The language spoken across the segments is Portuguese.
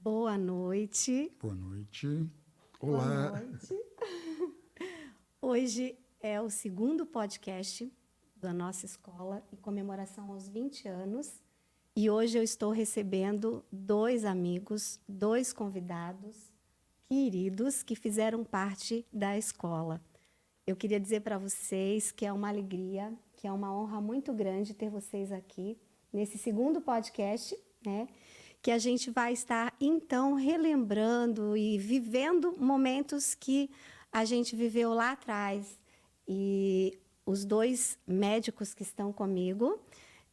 Boa noite. Boa noite. Olá. Boa noite. Hoje é o segundo podcast da nossa escola em comemoração aos 20 anos. E hoje eu estou recebendo dois amigos, dois convidados queridos que fizeram parte da escola. Eu queria dizer para vocês que é uma alegria, que é uma honra muito grande ter vocês aqui nesse segundo podcast, né? Que a gente vai estar, então, relembrando e vivendo momentos que a gente viveu lá atrás. E os dois médicos que estão comigo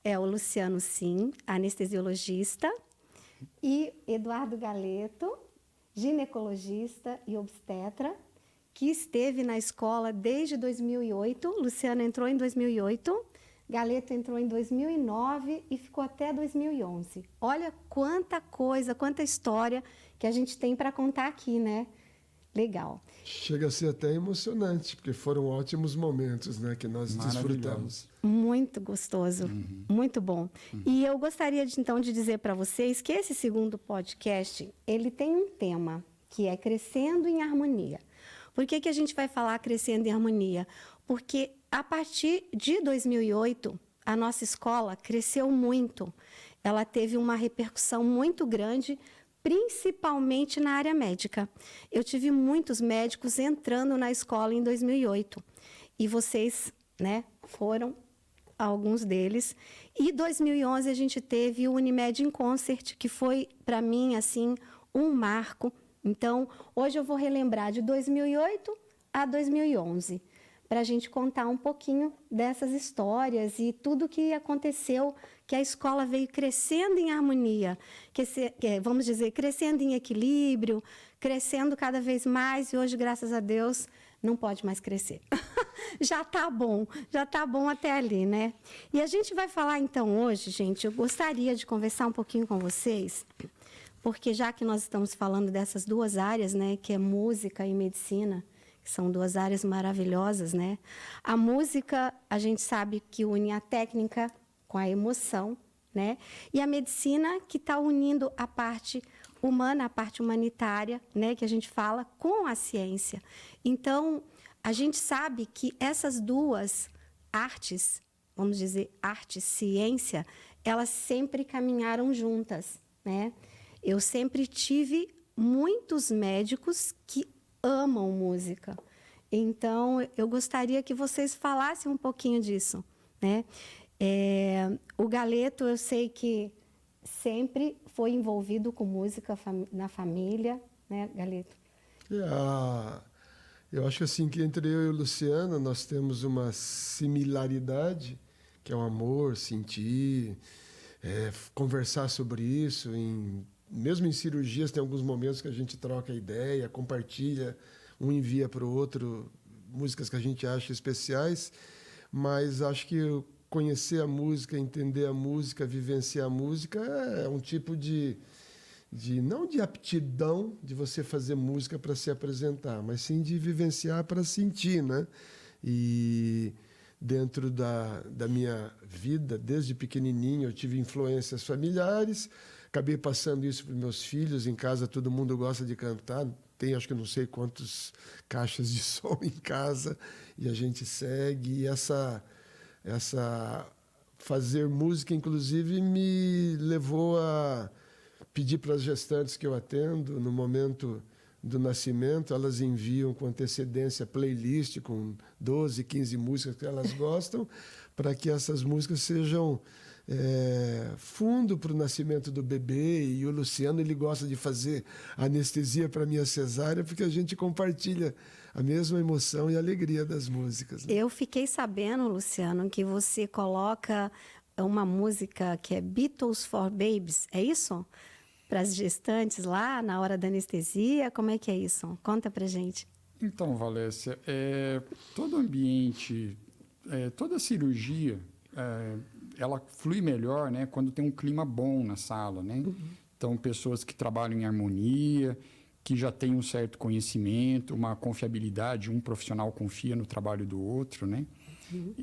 é o Luciano Sim, anestesiologista, e Eduardo Galeto, ginecologista e obstetra, que esteve na escola desde 2008. Luciano entrou em 2008, Galeto entrou em 2009 e ficou até 2011. Olha quanta coisa, quanta história que a gente tem para contar aqui, né? Legal. Chega a ser até emocionante, porque foram ótimos momentos, né, que nós desfrutamos. Muito gostoso, muito bom. E eu gostaria, então, de dizer para vocês que esse segundo podcast, ele tem um tema, que é Crescendo em Harmonia. Por que a gente vai falar Crescendo em Harmonia? Porque a partir de 2008, a nossa escola cresceu muito. Ela teve uma repercussão muito grande, principalmente na área médica. Eu tive muitos médicos entrando na escola em 2008. E vocês, né, foram alguns deles. E em 2011 a gente teve o Unimed in Concert, que foi, para mim, assim, um marco. Então, hoje eu vou relembrar de 2008 a 2011, para a gente contar um pouquinho dessas histórias e tudo que aconteceu, que a escola veio crescendo em harmonia, vamos dizer, crescendo em equilíbrio, crescendo cada vez mais, e hoje, graças a Deus, não pode mais crescer. Já tá bom até ali, né? E a gente vai falar, então, hoje, gente, eu gostaria de conversar um pouquinho com vocês, porque já que nós estamos falando dessas duas áreas, né, que é música e medicina, que são duas áreas maravilhosas, né? A música, a gente sabe que une a técnica com a emoção, né? E a medicina, que está unindo a parte humana, a parte humanitária, né, que a gente fala, com a ciência. Então, a gente sabe que essas duas artes, vamos dizer, arte e ciência, elas sempre caminharam juntas, né? Eu sempre tive muitos médicos que amam música. Então, eu gostaria que vocês falassem um pouquinho disso, né? O Galeto, eu sei que sempre foi envolvido com música na família, né, Galeto? Eu acho assim que entre eu e o Luciano nós temos uma similaridade, que é o amor, sentir, conversar sobre isso. Mesmo em cirurgias tem alguns momentos que a gente troca ideia, compartilha, um envia para o outro músicas que a gente acha especiais, mas acho que conhecer a música, entender a música, vivenciar a música é um tipo não de aptidão de você fazer música para se apresentar, mas sim de vivenciar para sentir, né? E dentro da minha vida, desde pequenininho, eu tive influências familiares, acabei passando isso para os meus filhos. Em casa todo mundo gosta de cantar, tem acho que não sei quantas caixas de som em casa, e a gente segue. E essa fazer música, inclusive, me levou a pedir para as gestantes que eu atendo, no momento do nascimento, elas enviam com antecedência playlist com 12, 15 músicas que elas gostam, para que essas músicas sejam fundo para o nascimento do bebê. E o Luciano, ele gosta de fazer anestesia para minha cesárea, porque a gente compartilha a mesma emoção e alegria das músicas, né? Eu fiquei sabendo, Luciano, que você coloca uma música que é Beatles for Babies, é isso? Para as gestantes lá, na hora da anestesia, como é que é isso? Conta pra gente. Então, Valécia, todo ambiente, toda cirurgia, ela flui melhor, né, quando tem um clima bom na sala, né? Então, pessoas que trabalham em harmonia, que já têm um certo conhecimento, uma confiabilidade, um profissional confia no trabalho do outro, né?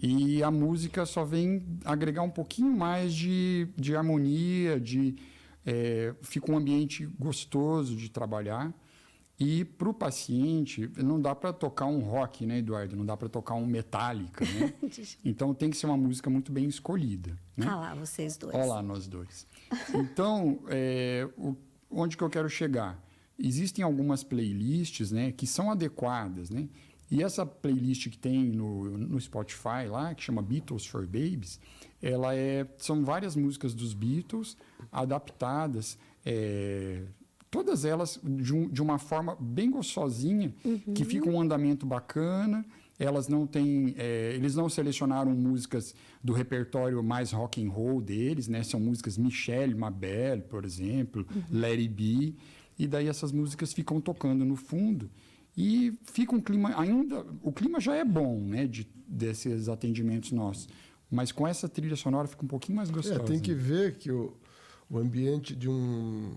E a música só vem agregar um pouquinho mais de harmonia, de fica um ambiente gostoso de trabalhar. E para o paciente, não dá para tocar um rock, né, Eduardo? Não dá para tocar um Metallica, né? Então, tem que ser uma música muito bem escolhida. Né? Ah lá, vocês dois. Olha lá, nós dois. Então, onde que eu quero chegar? Existem algumas playlists, né, que são adequadas, né? E essa playlist que tem no Spotify lá, que chama Beatles for Babies, são várias músicas dos Beatles adaptadas, todas elas de uma forma bem gostosinha, que fica um andamento bacana. Elas não têm, eles não selecionaram músicas do repertório mais rock and roll deles, né? São músicas Michelle, Mabel, por exemplo, Let It Be. E daí essas músicas ficam tocando no fundo e fica um clima o clima já é bom, né? Desses atendimentos nossos, mas com essa trilha sonora fica um pouquinho mais gostoso. Tem que ver que o ambiente de um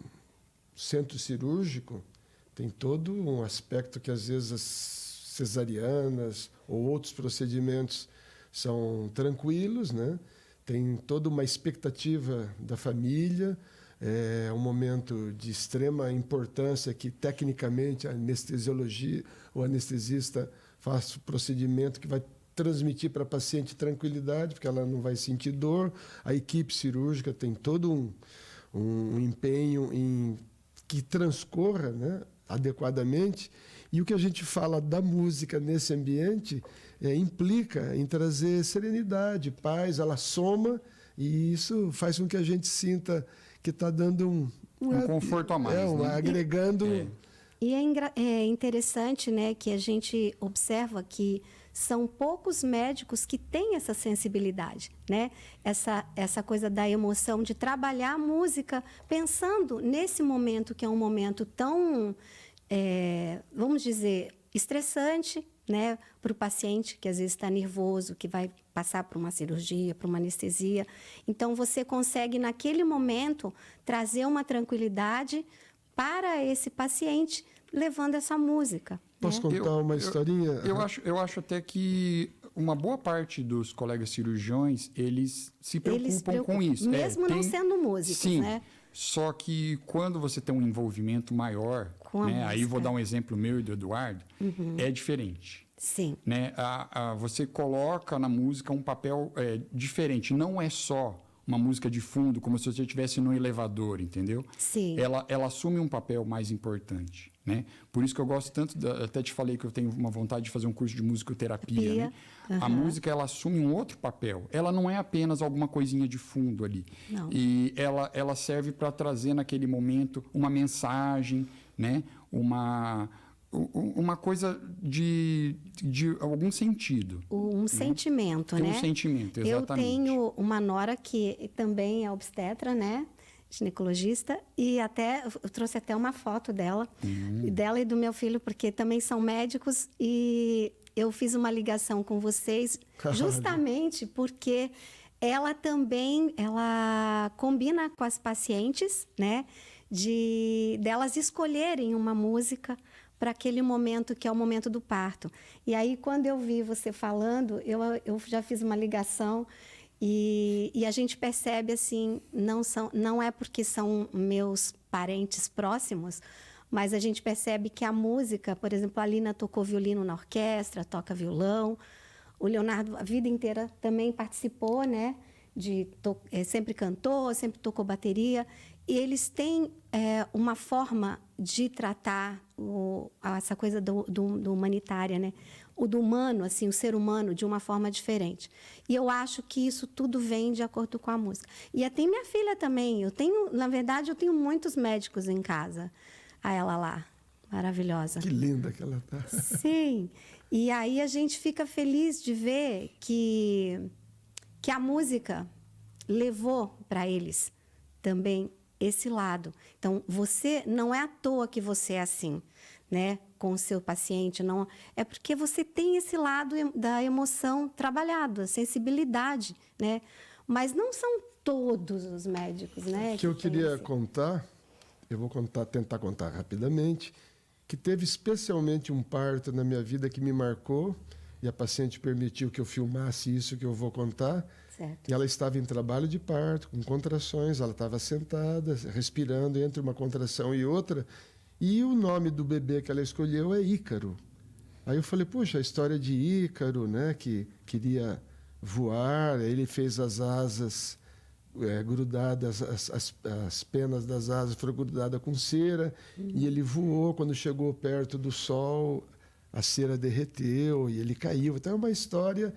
centro cirúrgico tem todo um aspecto que às vezes as cesarianas ou outros procedimentos são tranquilos, né? Tem toda uma expectativa da família, é um momento de extrema importância que tecnicamente a anestesiologia, o anestesista faz o procedimento que vai transmitir para a paciente tranquilidade, porque ela não vai sentir dor. A equipe cirúrgica tem todo um empenho em que transcorra, né, adequadamente. E o que a gente fala da música nesse ambiente implica em trazer serenidade, paz, ela soma, e isso faz com que a gente sinta que está dando um conforto a mais, né? Agregando. E é interessante, né, que a gente observa que são poucos médicos que têm essa sensibilidade, né? Essa coisa da emoção, de trabalhar a música pensando nesse momento, que é um momento tão, vamos dizer, estressante, né, para o paciente, que às vezes está nervoso, que vai passar por uma cirurgia, por uma anestesia. Então, você consegue, naquele momento, trazer uma tranquilidade para esse paciente, levando essa música. Posso contar uma historinha? Eu acho até que uma boa parte dos colegas cirurgiões, eles se preocupam com isso. Mesmo não sendo músicos, sim, né? Só que quando você tem um envolvimento maior, né, aí vou dar um exemplo meu e do Eduardo, é diferente. Sim. Né? Você coloca na música um papel diferente. Não é só uma música de fundo, como se você estivesse no elevador, entendeu? Sim. Ela assume um papel mais importante, né? Por isso que eu gosto tanto, até te falei que eu tenho uma vontade de fazer um curso de musicoterapia, né? A música, ela assume um outro papel. Ela não é apenas alguma coisinha de fundo ali. Não. E ela serve para trazer naquele momento uma mensagem, né? Uma coisa de algum sentido. Um sentimento, né? Um sentimento, exatamente. Eu tenho uma nora que também é obstetra, né? Ginecologista, e eu trouxe até uma foto dela e do meu filho, porque também são médicos, e eu fiz uma ligação com vocês justamente porque ela combina com as pacientes, né? Delas escolherem uma música para aquele momento que é o momento do parto. E aí, quando eu vi você falando, eu já fiz uma ligação e a gente percebe, assim, não é porque são meus parentes próximos, mas a gente percebe que a música, por exemplo, a Lina tocou violino na orquestra, toca violão, o Leonardo a vida inteira também participou, né? Sempre cantou, sempre tocou bateria. E eles têm uma forma de tratar essa coisa do humanitária, né? O do humano, assim, o ser humano, de uma forma diferente. E eu acho que isso tudo vem de acordo com a música. E tem minha filha também. Na verdade, eu tenho muitos médicos em casa. A ela lá, maravilhosa. Que linda que ela tá. Sim. E aí a gente fica feliz de ver que a música levou para eles também esse lado. Então, você não é à toa que você é assim, né? Com o seu paciente, não é porque você tem esse lado da emoção trabalhado, a sensibilidade, né? Mas não são todos os médicos, né? O que eu queria contar, eu vou tentar contar rapidamente, que teve especialmente um parto na minha vida que me marcou e a paciente permitiu que eu filmasse isso que eu vou contar. Certo. E ela estava em trabalho de parto, com contrações, ela estava sentada, respirando entre uma contração e outra, e o nome do bebê que ela escolheu é Ícaro. Aí eu falei, puxa, a história de Ícaro, né, que queria voar, ele fez as asas grudadas, as penas das asas foram grudadas com cera, e ele voou. Quando chegou perto do sol, a cera derreteu e ele caiu. Então é uma história.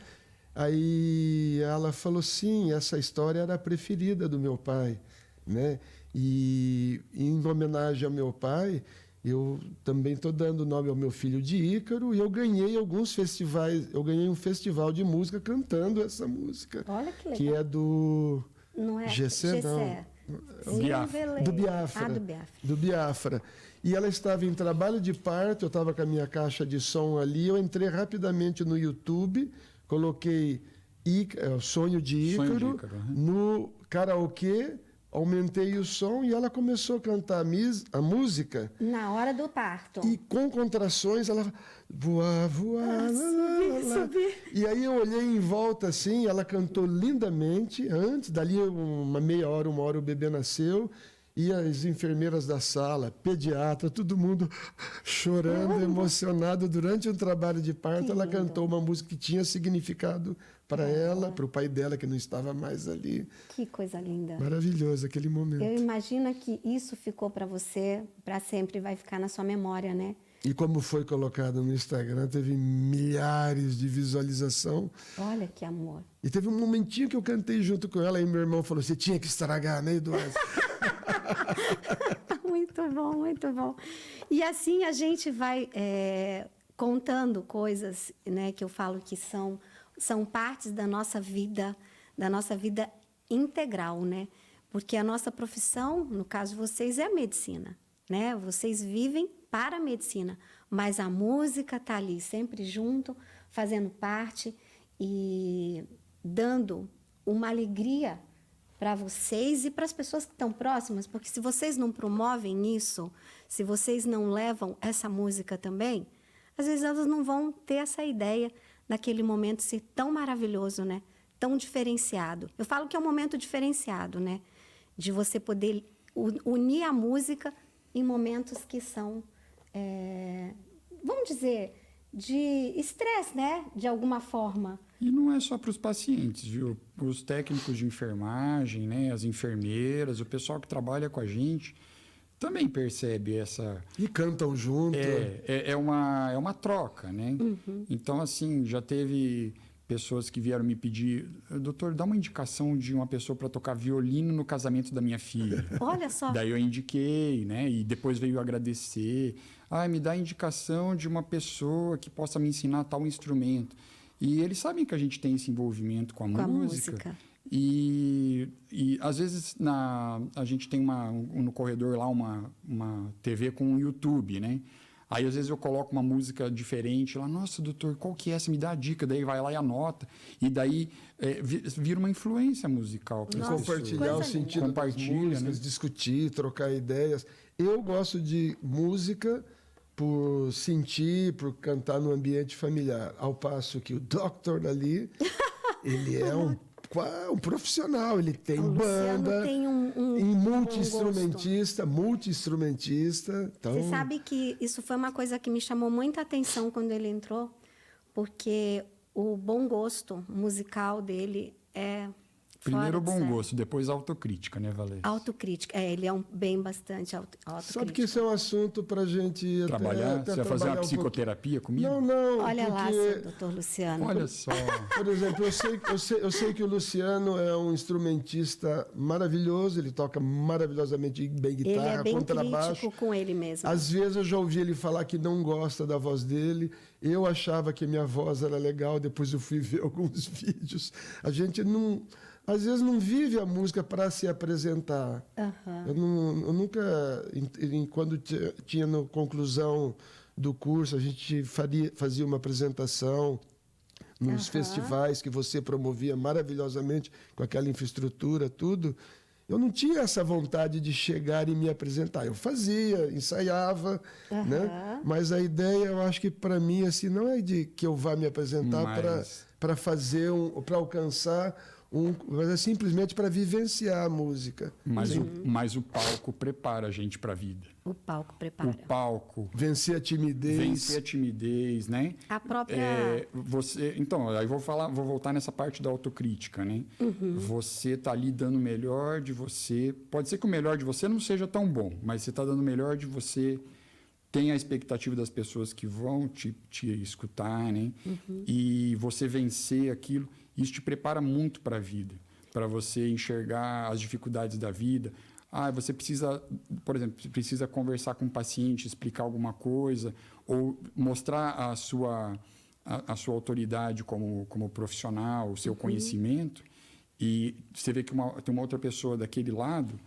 Aí ela falou, sim, essa história era a preferida do meu pai, né? E em homenagem ao meu pai, eu também estou dando nome ao meu filho de Ícaro, e eu ganhei alguns festivais. Eu ganhei um festival de música cantando essa música. Olha que legal. Que é do Não é Gessé, Gessé. não. Biafra. Do Biafra. Ah, do Biafra. Do Biafra. E ela estava em trabalho de parto, eu estava com a minha caixa de som ali, eu entrei rapidamente no YouTube, coloquei o Sonho de Ícaro no karaokê, aumentei o som e ela começou a cantar a música. Na hora do parto. E com contrações ela voar, voar, subir. E aí eu olhei em volta assim, ela cantou lindamente. Antes, dali uma meia hora, uma hora o bebê nasceu. E as enfermeiras da sala, pediatra, todo mundo chorando, emocionado. Durante um trabalho de parto, ela cantou uma música que tinha significado para ela, para o pai dela, que não estava mais ali. Que coisa linda. Maravilhoso aquele momento. Eu imagino que isso ficou para você para sempre, vai ficar na sua memória, né? E como foi colocado no Instagram, teve milhares de visualização. Olha que amor. E teve um momentinho que eu cantei junto com ela, e meu irmão falou, você tinha que estragar, né, Eduardo? Muito bom, muito bom. E assim a gente vai contando coisas, né, que eu falo que são partes da nossa vida integral, né? Porque a nossa profissão, no caso de vocês, é a medicina, né? Vocês vivem para a medicina, mas a música está ali sempre junto, fazendo parte e dando uma alegria para vocês e para as pessoas que estão próximas, porque se vocês não promovem isso, se vocês não levam essa música também, às vezes elas não vão ter essa ideia naquele momento ser tão maravilhoso, né? Tão diferenciado. Eu falo que é um momento diferenciado, né? De você poder unir a música em momentos que são, vamos dizer, de estresse, né? De alguma forma. E não é só para os pacientes, viu? Os técnicos de enfermagem, né? As enfermeiras, o pessoal que trabalha com a gente também percebe essa... E cantam junto. É uma troca, né? Uhum. Então, assim, já teve pessoas que vieram me pedir, doutor, dá uma indicação de uma pessoa para tocar violino no casamento da minha filha. Olha só. Daí eu indiquei, né? E depois veio agradecer. Me dá a indicação de uma pessoa que possa me ensinar tal instrumento. E eles sabem que a gente tem esse envolvimento com a música. E às vezes a gente tem no corredor lá uma TV com um YouTube, né? Aí às vezes eu coloco uma música diferente lá, nossa, doutor, qual que é essa? Me dá a dica, daí vai lá e anota. E daí vira uma influência musical. Compartilhar o sentido das músicas, né? Discutir, trocar ideias. Eu gosto de música por sentir, por cantar no ambiente familiar. Ao passo que o Dr. ali, ele é um profissional, ele tem banda, tem multi-instrumentista. Então... Você sabe que isso foi uma coisa que me chamou muita atenção quando ele entrou, porque o bom gosto musical dele é... Primeiro o bom gosto, depois a autocrítica, né, Valéria? Autocrítica, ele é bastante autocrítico. Sabe que isso é um assunto para a gente trabalhar? Você vai fazer uma psicoterapia comigo? Não. Olha lá, doutor Luciano. Olha só. Por exemplo, eu sei que o Luciano é um instrumentista maravilhoso, ele toca maravilhosamente bem guitarra, ele é bem contrabaixo. crítico com ele mesmo. Às vezes eu já ouvi ele falar que não gosta da voz dele. Eu achava que minha voz era legal, depois eu fui ver alguns vídeos. A gente às vezes não vive a música para se apresentar. Uhum. Eu nunca, quando tinha na conclusão do curso, a gente fazia uma apresentação nos festivais que você promovia maravilhosamente com aquela infraestrutura, tudo. eu não tinha essa vontade de chegar e me apresentar. Eu fazia, ensaiava, né? Mas a ideia, eu acho que para mim assim não é de que eu vá me apresentar para fazer para alcançar mas é simplesmente para vivenciar a música. Mas o palco prepara a gente para a vida. O palco prepara. O palco. Vencer a timidez, né? A própria... Então, aí vou voltar nessa parte da autocrítica, né? Você tá ali dando o melhor de você. Pode ser que o melhor de você não seja tão bom, mas você está dando o melhor de você. Tem a expectativa das pessoas que vão te escutar, né? E você vencer aquilo. Isso te prepara muito para a vida, para você enxergar as dificuldades da vida. Você precisa, por exemplo, precisa conversar com um paciente, explicar alguma coisa, ou mostrar a sua autoridade como profissional, o seu conhecimento. E você vê que tem uma outra pessoa daquele lado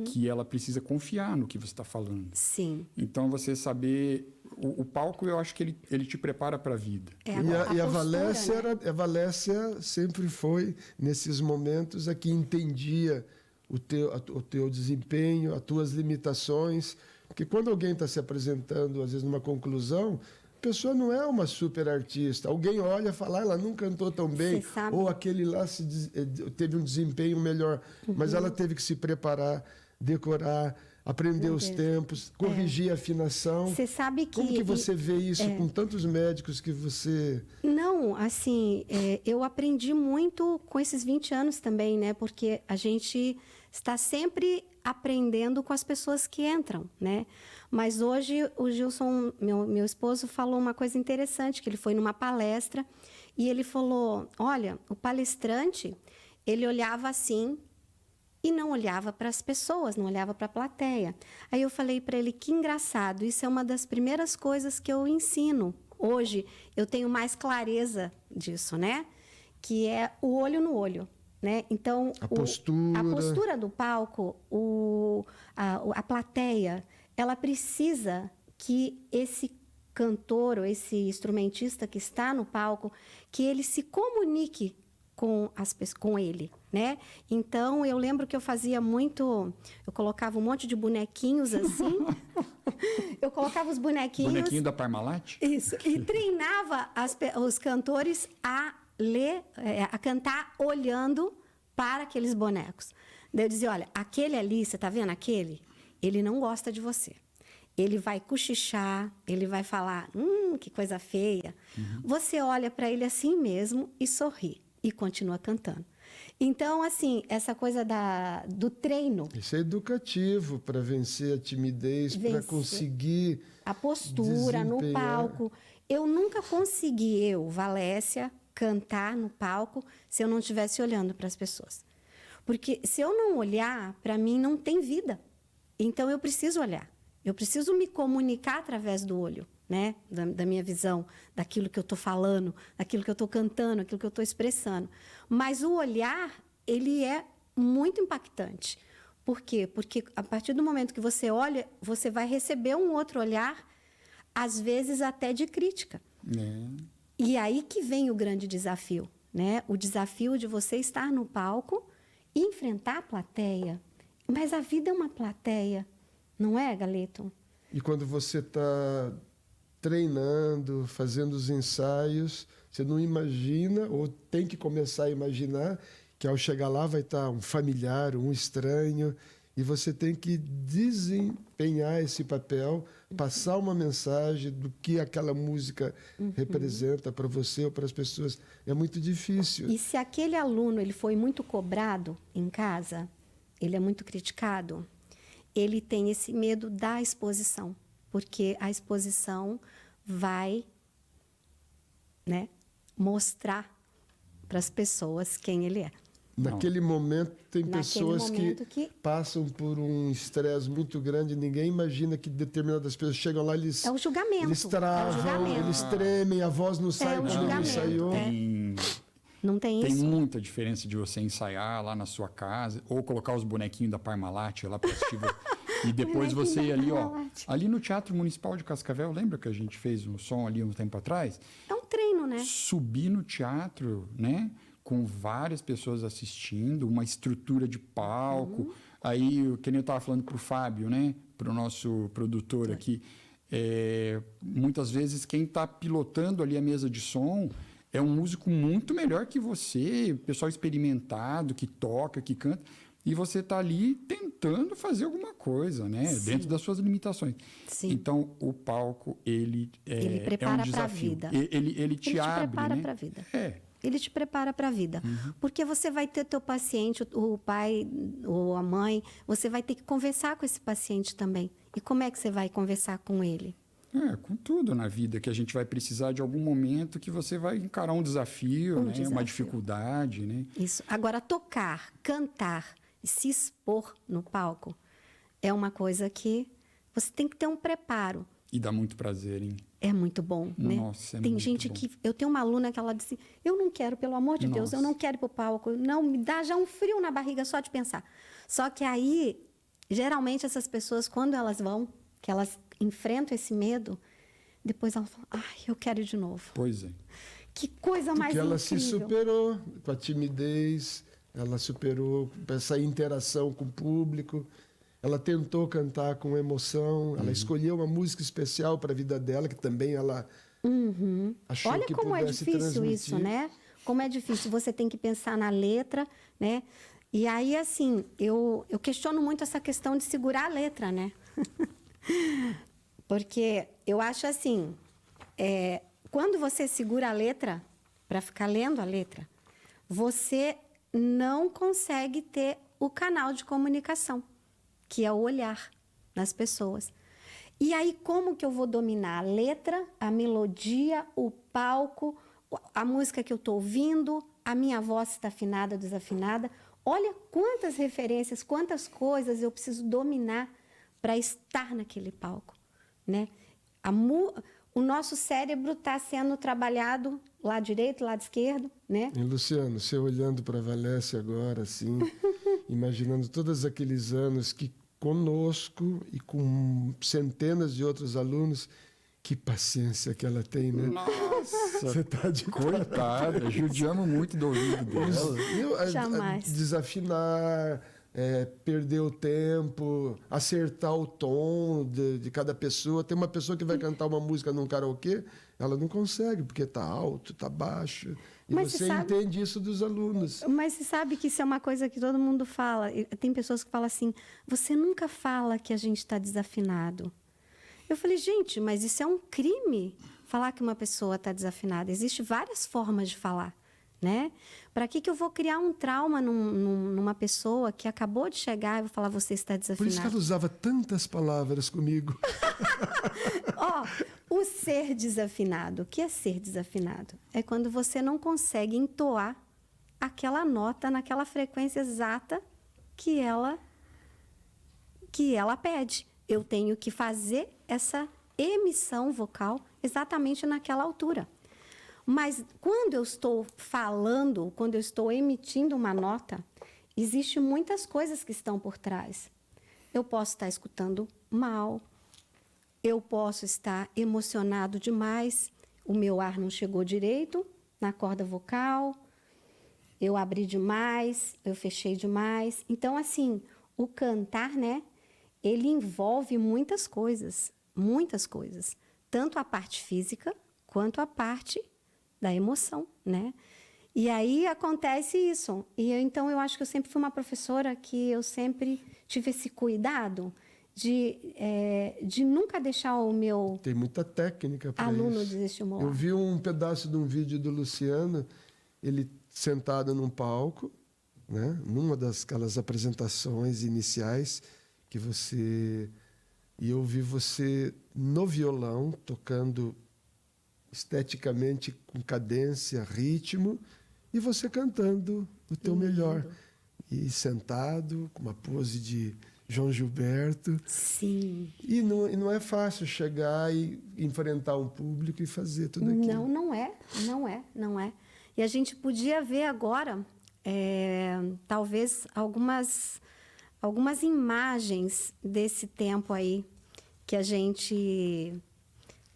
que ela precisa confiar no que você está falando. Sim. Então, você saber... O palco, eu acho que ele te prepara para a vida. A Valécia, né? A Valécia sempre foi, nesses momentos, a que entendia o teu desempenho, as tuas limitações. Porque quando alguém está se apresentando, às vezes, numa conclusão, a pessoa não é uma super artista. Alguém olha e fala, ela não cantou tão bem, ou aquele lá teve um desempenho melhor. Mas ela teve que se preparar, decorar, aprender os tempos, corrigir a afinação. Você sabe que... Como que você vê isso com tantos médicos que você... Não, assim, eu aprendi muito com esses 20 anos também, né? Porque a gente está sempre aprendendo com as pessoas que entram, né? Mas hoje o Gilson, meu esposo, falou uma coisa interessante, que ele foi numa palestra e ele falou, olha, o palestrante, ele olhava assim... e não olhava para as pessoas, não olhava para a plateia. Aí eu falei para ele, que engraçado, isso é uma das primeiras coisas que eu ensino. Hoje eu tenho mais clareza disso, né? Que é o olho no olho, né? Então, a postura do palco, a plateia, ela precisa que esse cantor ou esse instrumentista que está no palco, que ele se comunique com ele, né? Então, eu lembro que eu fazia muito... Eu colocava um monte de bonequinhos assim. Eu colocava os bonequinhos... Bonequinho da Parmalat? Isso. E treinava os cantores a ler, a cantar olhando para aqueles bonecos. Daí eu dizia, olha, aquele ali, você está vendo aquele? Ele não gosta de você. Ele vai cochichar, ele vai falar, que coisa feia. Você olha para ele assim mesmo e sorri. E continua cantando. Então, assim, essa coisa do treino... Isso é educativo para vencer a timidez, para conseguir... A postura no palco. Eu nunca consegui, Valécia, cantar no palco se eu não estivesse olhando para as pessoas. Porque se eu não olhar, para mim não tem vida. Então, eu preciso olhar. Eu preciso me comunicar através do olho. Né? Da minha visão, daquilo que eu estou falando, daquilo que eu estou cantando, daquilo que eu estou expressando. Mas o olhar, ele é muito impactante. Por quê? Porque a partir do momento que você olha, você vai receber um outro olhar, às vezes até de crítica. E aí que vem o grande desafio, né? O desafio de você estar no palco e enfrentar a plateia. Mas a vida é uma plateia, não é, Galeton? E quando você está... treinando, fazendo os ensaios, você não imagina, ou tem que começar a imaginar, que ao chegar lá vai estar um familiar, um estranho, e você tem que desempenhar esse papel, passar uma mensagem do que aquela música representa para você ou para as pessoas. É muito difícil. E se aquele aluno ele foi muito cobrado em casa, ele é muito criticado, ele tem esse medo da exposição. Porque a exposição vai, né, mostrar para as pessoas quem ele é. Naquele momento, tem pessoas que passam por um estresse muito grande. Ninguém imagina que determinadas pessoas chegam lá e eles... É o julgamento. Eles travam, eles tremem, a voz não sai como ele ensaiou. Não tem isso? Tem muita diferença de você ensaiar lá na sua casa ou colocar os bonequinhos da Parmalat lá para assistir... E depois você ir ali, ali no Teatro Municipal de Cascavel, lembra que a gente fez um som ali um tempo atrás? É um treino, né? Subir no teatro, né? Com várias pessoas assistindo, uma estrutura de palco, Aí, que nem eu estava falando para o Fábio, né? Para o nosso produtor aqui, muitas vezes quem está pilotando ali a mesa de som é um músico muito melhor que você, pessoal experimentado, que toca, que canta, e você está ali tentando fazer alguma coisa, né? Sim. Dentro das suas limitações. Sim. Então, o palco, ele prepara é um para a desafio. vida. Ele te abre, prepara né? para a vida. É. Ele te prepara para a vida. Porque você vai ter teu paciente, o pai ou a mãe, você vai ter que conversar com esse paciente também. E como é que você vai conversar com ele? Com tudo na vida, que a gente vai precisar de algum momento que você vai encarar um desafio, né? Uma dificuldade, né? Isso. Agora, tocar, cantar e se expor no palco é uma coisa que você tem que ter um preparo. E dá muito prazer, hein? É muito bom, né? Nossa, Tem muito gente bom. que... Eu tenho uma aluna que ela disse, eu não quero, pelo amor de Deus, eu não quero ir para o palco. Não, me dá já um frio na barriga só de pensar. Só que aí, geralmente, essas pessoas, quando elas vão, que elas enfrentam esse medo, depois elas falam, ai, eu quero ir de novo. Pois é. Que coisa mais Porque ela incrível. se superou com a timidez, ela superou essa interação com o público, ela tentou cantar com emoção, ela escolheu uma música especial para a vida dela, que também ela achou Olha que como é pudesse difícil transmitir. isso, né? Como é difícil. Você tem que pensar na letra, né? E aí, assim, eu questiono muito essa questão de segurar a letra, né? Porque eu acho assim, quando você segura a letra, para ficar lendo a letra, você não consegue ter o canal de comunicação, que é o olhar nas pessoas. E aí, como que eu vou dominar a letra, a melodia, o palco, a música que eu estou ouvindo, a minha voz está afinada, desafinada? Olha quantas referências, quantas coisas eu preciso dominar para estar naquele palco, né? O nosso cérebro está sendo trabalhado lado direito, lado esquerdo, né? E, Luciano, você olhando para a Valécia agora, assim, imaginando todos aqueles anos que conosco e com centenas de outros alunos, que paciência que ela tem, né? Nossa, Você tá de coitada, judiamos muito do ouvido dela. Jamais. Desafinar, perder o tempo, acertar o tom de cada pessoa. Tem uma pessoa que vai cantar uma música num karaokê, ela não consegue, porque está alto, está baixo. E Mas você entende isso dos alunos. Mas você sabe que isso é uma coisa que todo mundo fala. Tem pessoas que falam assim, você nunca fala que a gente está desafinado. Eu falei, gente, mas isso é um crime, falar que uma pessoa está desafinada. Existem várias formas de falar, né? Para que eu vou criar um trauma numa pessoa que acabou de chegar e vou falar, você está Por desafinado? isso que ela usava tantas palavras comigo. O ser desafinado. O que é ser desafinado? É quando você não consegue entoar aquela nota naquela frequência exata que ela pede. Eu tenho que fazer essa emissão vocal exatamente naquela altura. Mas quando eu estou falando, quando eu estou emitindo uma nota, existem muitas coisas que estão por trás. Eu posso estar escutando mal, eu posso estar emocionado demais, o meu ar não chegou direito na corda vocal, eu abri demais, eu fechei demais. Então, assim, o cantar, né, ele envolve muitas coisas, tanto a parte física quanto a parte da emoção, né? E aí acontece isso. Então, eu acho que eu sempre fui uma professora que eu sempre tive esse cuidado de nunca deixar o meu Tem muita técnica para aluno isso. desestimular. Eu vi um pedaço de um vídeo do Luciano, ele sentado num palco, né? Numa daquelas apresentações iniciais que você... E eu vi você no violão, tocando esteticamente com cadência, ritmo, e você cantando o teu melhor. E sentado, com uma pose de João Gilberto. Sim. E não é fácil chegar e enfrentar um público e fazer tudo aquilo. Não é. E a gente podia ver agora, talvez, algumas imagens desse tempo aí que a gente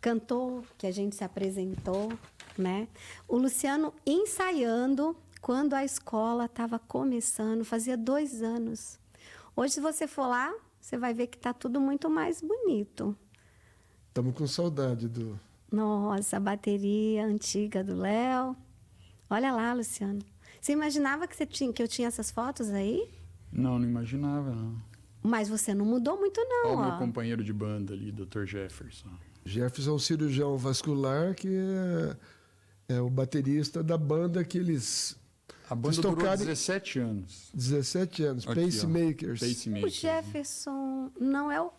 cantou, que a gente se apresentou, né? O Luciano ensaiando quando a escola estava começando, fazia 2 anos. Hoje, se você for lá, você vai ver que está tudo muito mais bonito. Estamos com saudade do... Nossa, a bateria antiga do Léo. Olha lá, Luciano. Você imaginava que eu tinha essas fotos aí? Não imaginava, não. Mas você não mudou muito, não. Olha o Ó. meu companheiro de banda ali, Dr. Jefferson. Jefferson é um cirurgião vascular que é o baterista da banda que eles A banda durou 17 anos. 17 anos, Aqui, ó. Pacemakers. Pacemaker. O Jefferson não é o...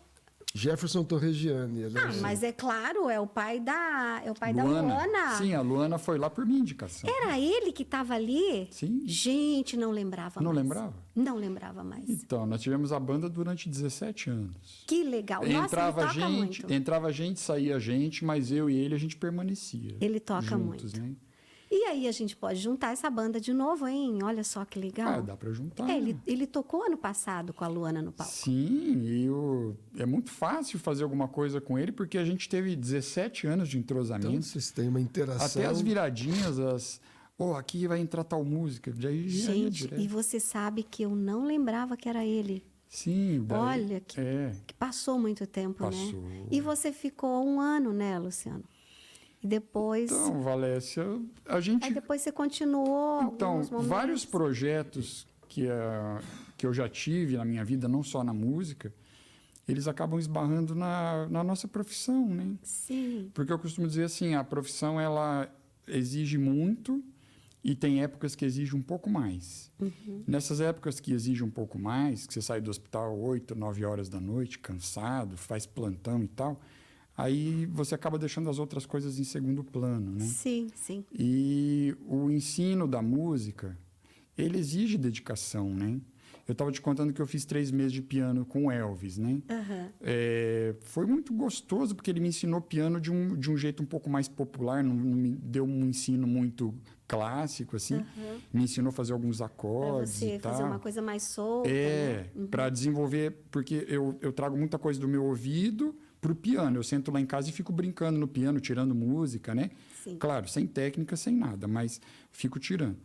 Jefferson Torregiani. Ah, mas é claro, é o pai da Luana. Sim, a Luana foi lá por minha indicação. Era ele que estava ali? Sim. Gente, não lembrava Não mais. lembrava? Não lembrava mais. Então, nós tivemos a banda durante 17 anos. Que legal. Nossa, Entrava ele toca gente, muito. entrava gente, saía gente, mas eu e ele a gente permanecia. Ele toca juntos, muito. Né? E aí a gente pode juntar essa banda de novo, hein? Olha só que legal. Ah, dá pra juntar. É, ele tocou ano passado com a Luana no palco. Sim, é muito fácil fazer alguma coisa com ele, porque a gente teve 17 anos de Então, entrosamento. vocês têm uma interação. Até as viradinhas, aqui vai entrar tal música. Daí já ia Gente, direto. e você sabe que eu não lembrava que era ele. Sim, daí, Olha, que passou muito tempo, Passou. né? E você ficou 1 ano, né, Luciano? E depois... Então, Valécia, a gente... Aí depois você continuou Então, alguns momentos. vários projetos que eu já tive na minha vida, não só na música, eles acabam esbarrando na nossa profissão, né? Sim. Porque eu costumo dizer assim, a profissão, ela exige muito e tem épocas que exige um pouco mais. Uhum. Nessas épocas que exige um pouco mais, que você sai do hospital 8, 9 horas da noite, cansado, faz plantão e tal, aí você acaba deixando as outras coisas em segundo plano, né? Sim, sim. E o ensino da música, ele exige dedicação, né? Eu estava te contando que eu fiz 3 meses de piano com o Elvis, né? Aham. Foi muito gostoso, porque ele me ensinou piano de um jeito um pouco mais popular, não me deu um ensino muito clássico, assim. Me ensinou a fazer alguns Para acordes você e tal. fazer uma coisa mais solta, né? Para desenvolver, porque eu trago muita coisa do meu ouvido para o piano. Eu sento lá em casa e fico brincando no piano, tirando música, né? Sim. Claro, sem técnica, sem nada, mas fico tirando.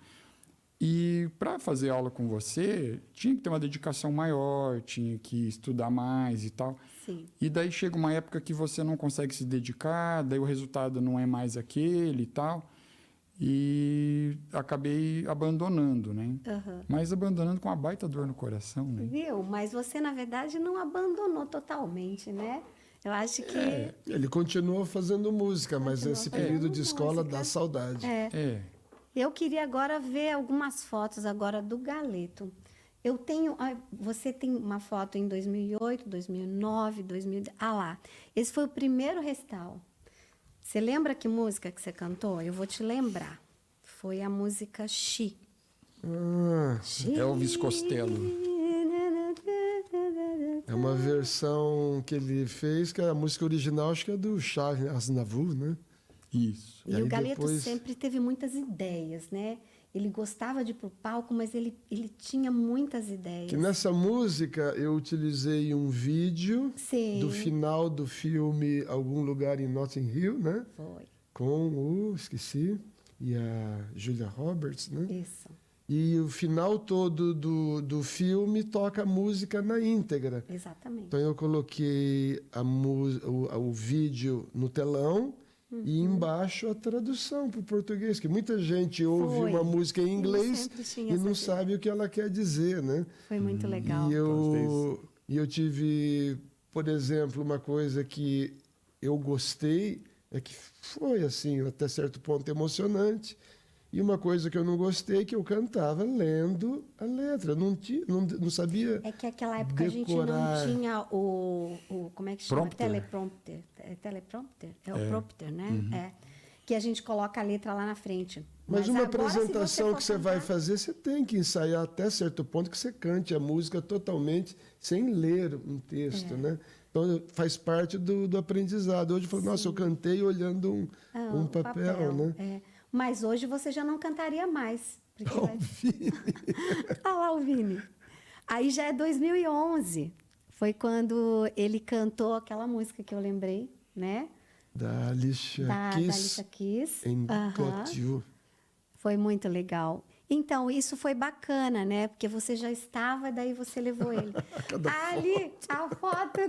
E para fazer aula com você, tinha que ter uma dedicação maior, tinha que estudar mais e tal. Sim. E daí chega uma época que você não consegue se dedicar, daí o resultado não é mais aquele e tal. E acabei abandonando, né? Aham. Mas abandonando com uma baita dor no coração, né? Viu? Mas você, na verdade, não abandonou totalmente, né? Eu acho que... Ele continuou fazendo música, mas Continuou esse fazendo período de escola música. dá saudade. É. Eu queria agora ver algumas fotos agora do Galeto. Eu tenho... Você tem uma foto em 2008, 2009, 2010... Ah lá. Esse foi o primeiro recital. Você lembra que música que você cantou? Eu vou te lembrar. Foi a música Xi. Ah, Elvis Costello. é uma versão que ele fez, que a música original acho que é do Charles Aznavour, né? Isso. E E aí o Galeto depois- sempre teve muitas ideias, né? Ele gostava de ir pro palco, mas ele tinha muitas ideias. Que nessa música eu utilizei um vídeo Sim. do final do filme Algum Lugar em Notting Hill, né? Foi, Com esqueci, e a Julia Roberts, né? isso. E o final todo do filme toca a música na íntegra. Exatamente. Então eu coloquei o vídeo no telão e embaixo a tradução para o português, que muita gente ouve Foi. uma música em inglês sempre tinha e essa não ideia. sabe o que ela quer dizer, né? Foi muito legal. E eu tive, por exemplo, uma coisa que eu gostei, é que foi assim, até certo ponto emocionante, e uma coisa que eu não gostei, que eu cantava lendo a letra, não sabia É que naquela época a gente decorar. não tinha o como é que chama? Prompter. Teleprompter. É teleprompter? É o prompter, né? É. Que a gente coloca a letra lá na frente. Mas uma agora, se apresentação for que você vai cantar- fazer, você tem que ensaiar até certo ponto que você cante a música totalmente sem ler um texto, né? Então faz parte do aprendizado. Hoje eu falo, nossa, eu cantei olhando um o papel, né? é. Mas hoje você já não cantaria mais. Porque Ó, vai... Vini. Olha lá o Vini. Aí já é 2011. Foi quando ele cantou aquela música que eu lembrei, né? Da Alicia Da Keys Alicia Keys. em Aham. Got You. Foi muito legal. Então, isso foi bacana, né? Porque você já estava, daí você levou ele. Ali, a foto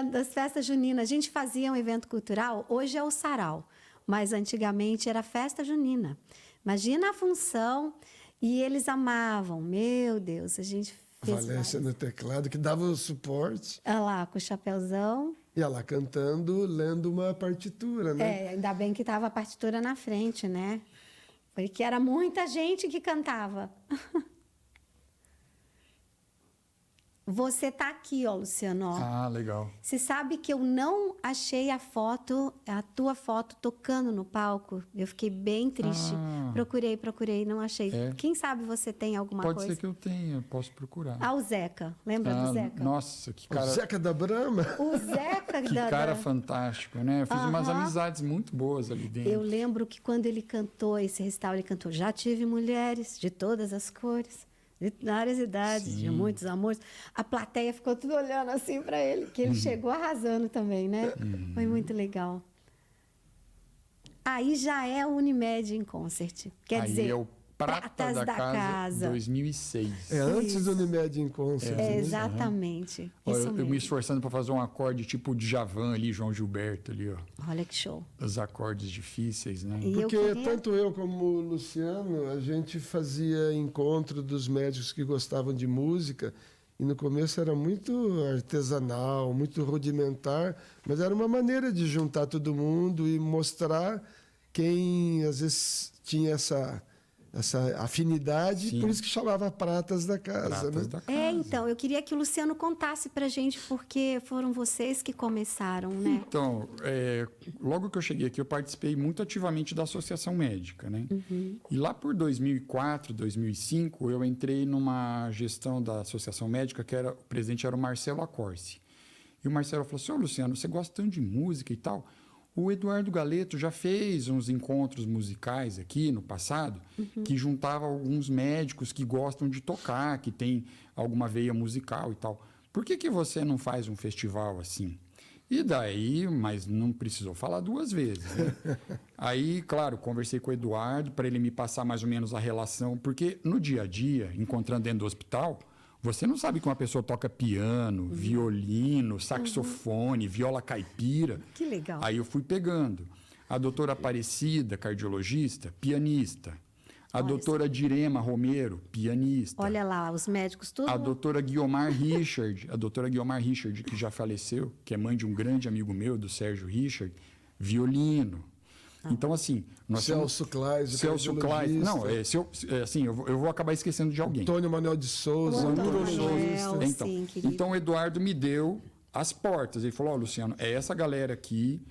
das festas juninas. A gente fazia um evento cultural, hoje é o sarau, mas antigamente era festa junina. Imagina a função, e eles amavam. Meu Deus, a gente fez Valécia no teclado, que dava o suporte. Olha lá, com o chapéuzão. E ela cantando, lendo uma partitura, né? Ainda bem que estava a partitura na frente, né? Porque era muita gente que cantava. Você está aqui, ó, Luciano. Ó. Ah, legal. Você sabe que eu não achei a tua foto tocando no palco? Eu fiquei bem triste. Procurei, não achei. É. Quem sabe você tem alguma coisa? Pode ser que eu tenha, posso procurar. Ah, o Zeca. Lembra do Zeca? Nossa, que cara... O Zeca da Brama. O Zeca Que cara fantástico, né? Eu fiz umas amizades muito boas ali dentro. Eu lembro que quando ele cantou esse recital, ele cantou Já tive mulheres de todas as cores, de várias idades, de muitos amores. A plateia ficou tudo olhando assim para ele, que ele chegou arrasando também, né? Foi muito legal. Aí já é o Unimed em Concert. Quer dizer, é o Pratas da Casa 2006. É antes do Unimed em Concert. Exatamente. Ó, Isso eu mesmo. me esforçando para fazer um acorde tipo Djavan ali, João Gilberto ali, ó. Olha que show. Os acordes difíceis, né? E Porque eu queria... tanto eu como o Luciano, a gente fazia encontro dos médicos que gostavam de música, e no começo era muito artesanal, muito rudimentar, mas era uma maneira de juntar todo mundo e mostrar quem às vezes tinha essa afinidade, Sim. por isso que chamava Pratas da Casa. Pratas né? da Casa. Então, eu queria que o Luciano contasse pra gente, porque foram vocês que começaram, né? Então, logo que eu cheguei aqui, eu participei muito ativamente da Associação Médica, né? E lá por 2004, 2005, eu entrei numa gestão da Associação Médica, o presidente era o Marcelo Accorsi. E o Marcelo falou assim, Luciano, você gosta tanto de música e tal? O Eduardo Galeto já fez uns encontros musicais aqui no passado, que juntava alguns médicos que gostam de tocar, que tem alguma veia musical e tal. Por que você não faz um festival assim? E daí, mas não precisou falar duas vezes, né? Aí, claro, conversei com o Eduardo para ele me passar mais ou menos a relação, porque no dia a dia, encontrando dentro do hospital, você não sabe que uma pessoa toca piano, violino, saxofone, viola caipira. Que legal. Aí eu fui pegando. A doutora Aparecida, cardiologista, pianista. A doutora Direma Romero, pianista. Olha lá, os médicos tudo... A doutora Guiomar Richard, que já faleceu, que é mãe de um grande amigo meu, do Sérgio Richard, violino. Então, assim... Celso Kleis, Celso Kleis. Não, assim, eu vou acabar esquecendo de alguém. Antônio Manuel de Souza, neurologista. Então, o Eduardo me deu as portas. Ele falou, Luciano, é essa galera aqui,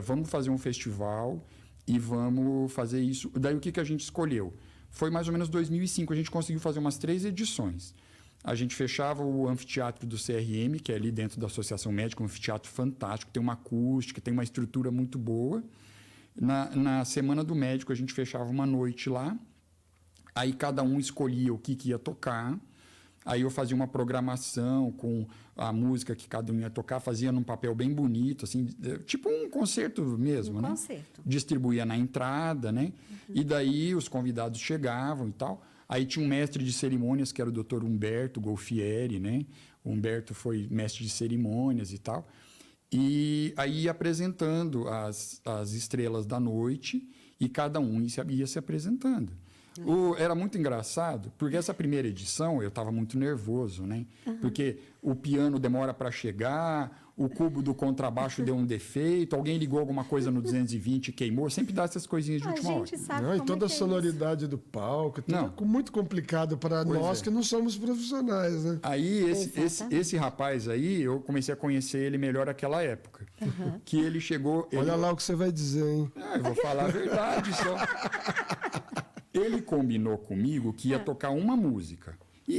vamos fazer um festival e vamos fazer isso. Daí, o que a gente escolheu? Foi mais ou menos 2005, a gente conseguiu fazer umas 3 edições. A gente fechava o anfiteatro do CRM, que é ali dentro da Associação Médica, um anfiteatro fantástico, tem uma acústica, tem uma estrutura muito boa. Na Semana do Médico, a gente fechava uma noite lá, aí cada um escolhia o que ia tocar, aí eu fazia uma programação com a música que cada um ia tocar, fazia num papel bem bonito, assim, tipo um concerto mesmo, né? Concerto. Distribuía na entrada, né? E daí os convidados chegavam e tal. Aí tinha um mestre de cerimônias, que era o Dr. Humberto Golfieri, né? O Humberto foi mestre de cerimônias e tal. E aí ia apresentando as estrelas da noite e cada um ia se apresentando. Era muito engraçado, porque essa primeira edição eu estava muito nervoso, né? Porque o piano demora para chegar, o cubo do contrabaixo deu um defeito, alguém ligou alguma coisa no 220 e queimou. Sempre dá essas coisinhas de última hora. Sabe Não, e como toda a é sonoridade do palco, tudo muito complicado para nós que não somos profissionais, né? Aí, esse rapaz aí, eu comecei a conhecer ele melhor naquela época. Que ele chegou... Olha lá o que você vai dizer, hein? Eu vou falar a verdade só. Ele combinou comigo que ia tocar uma música. E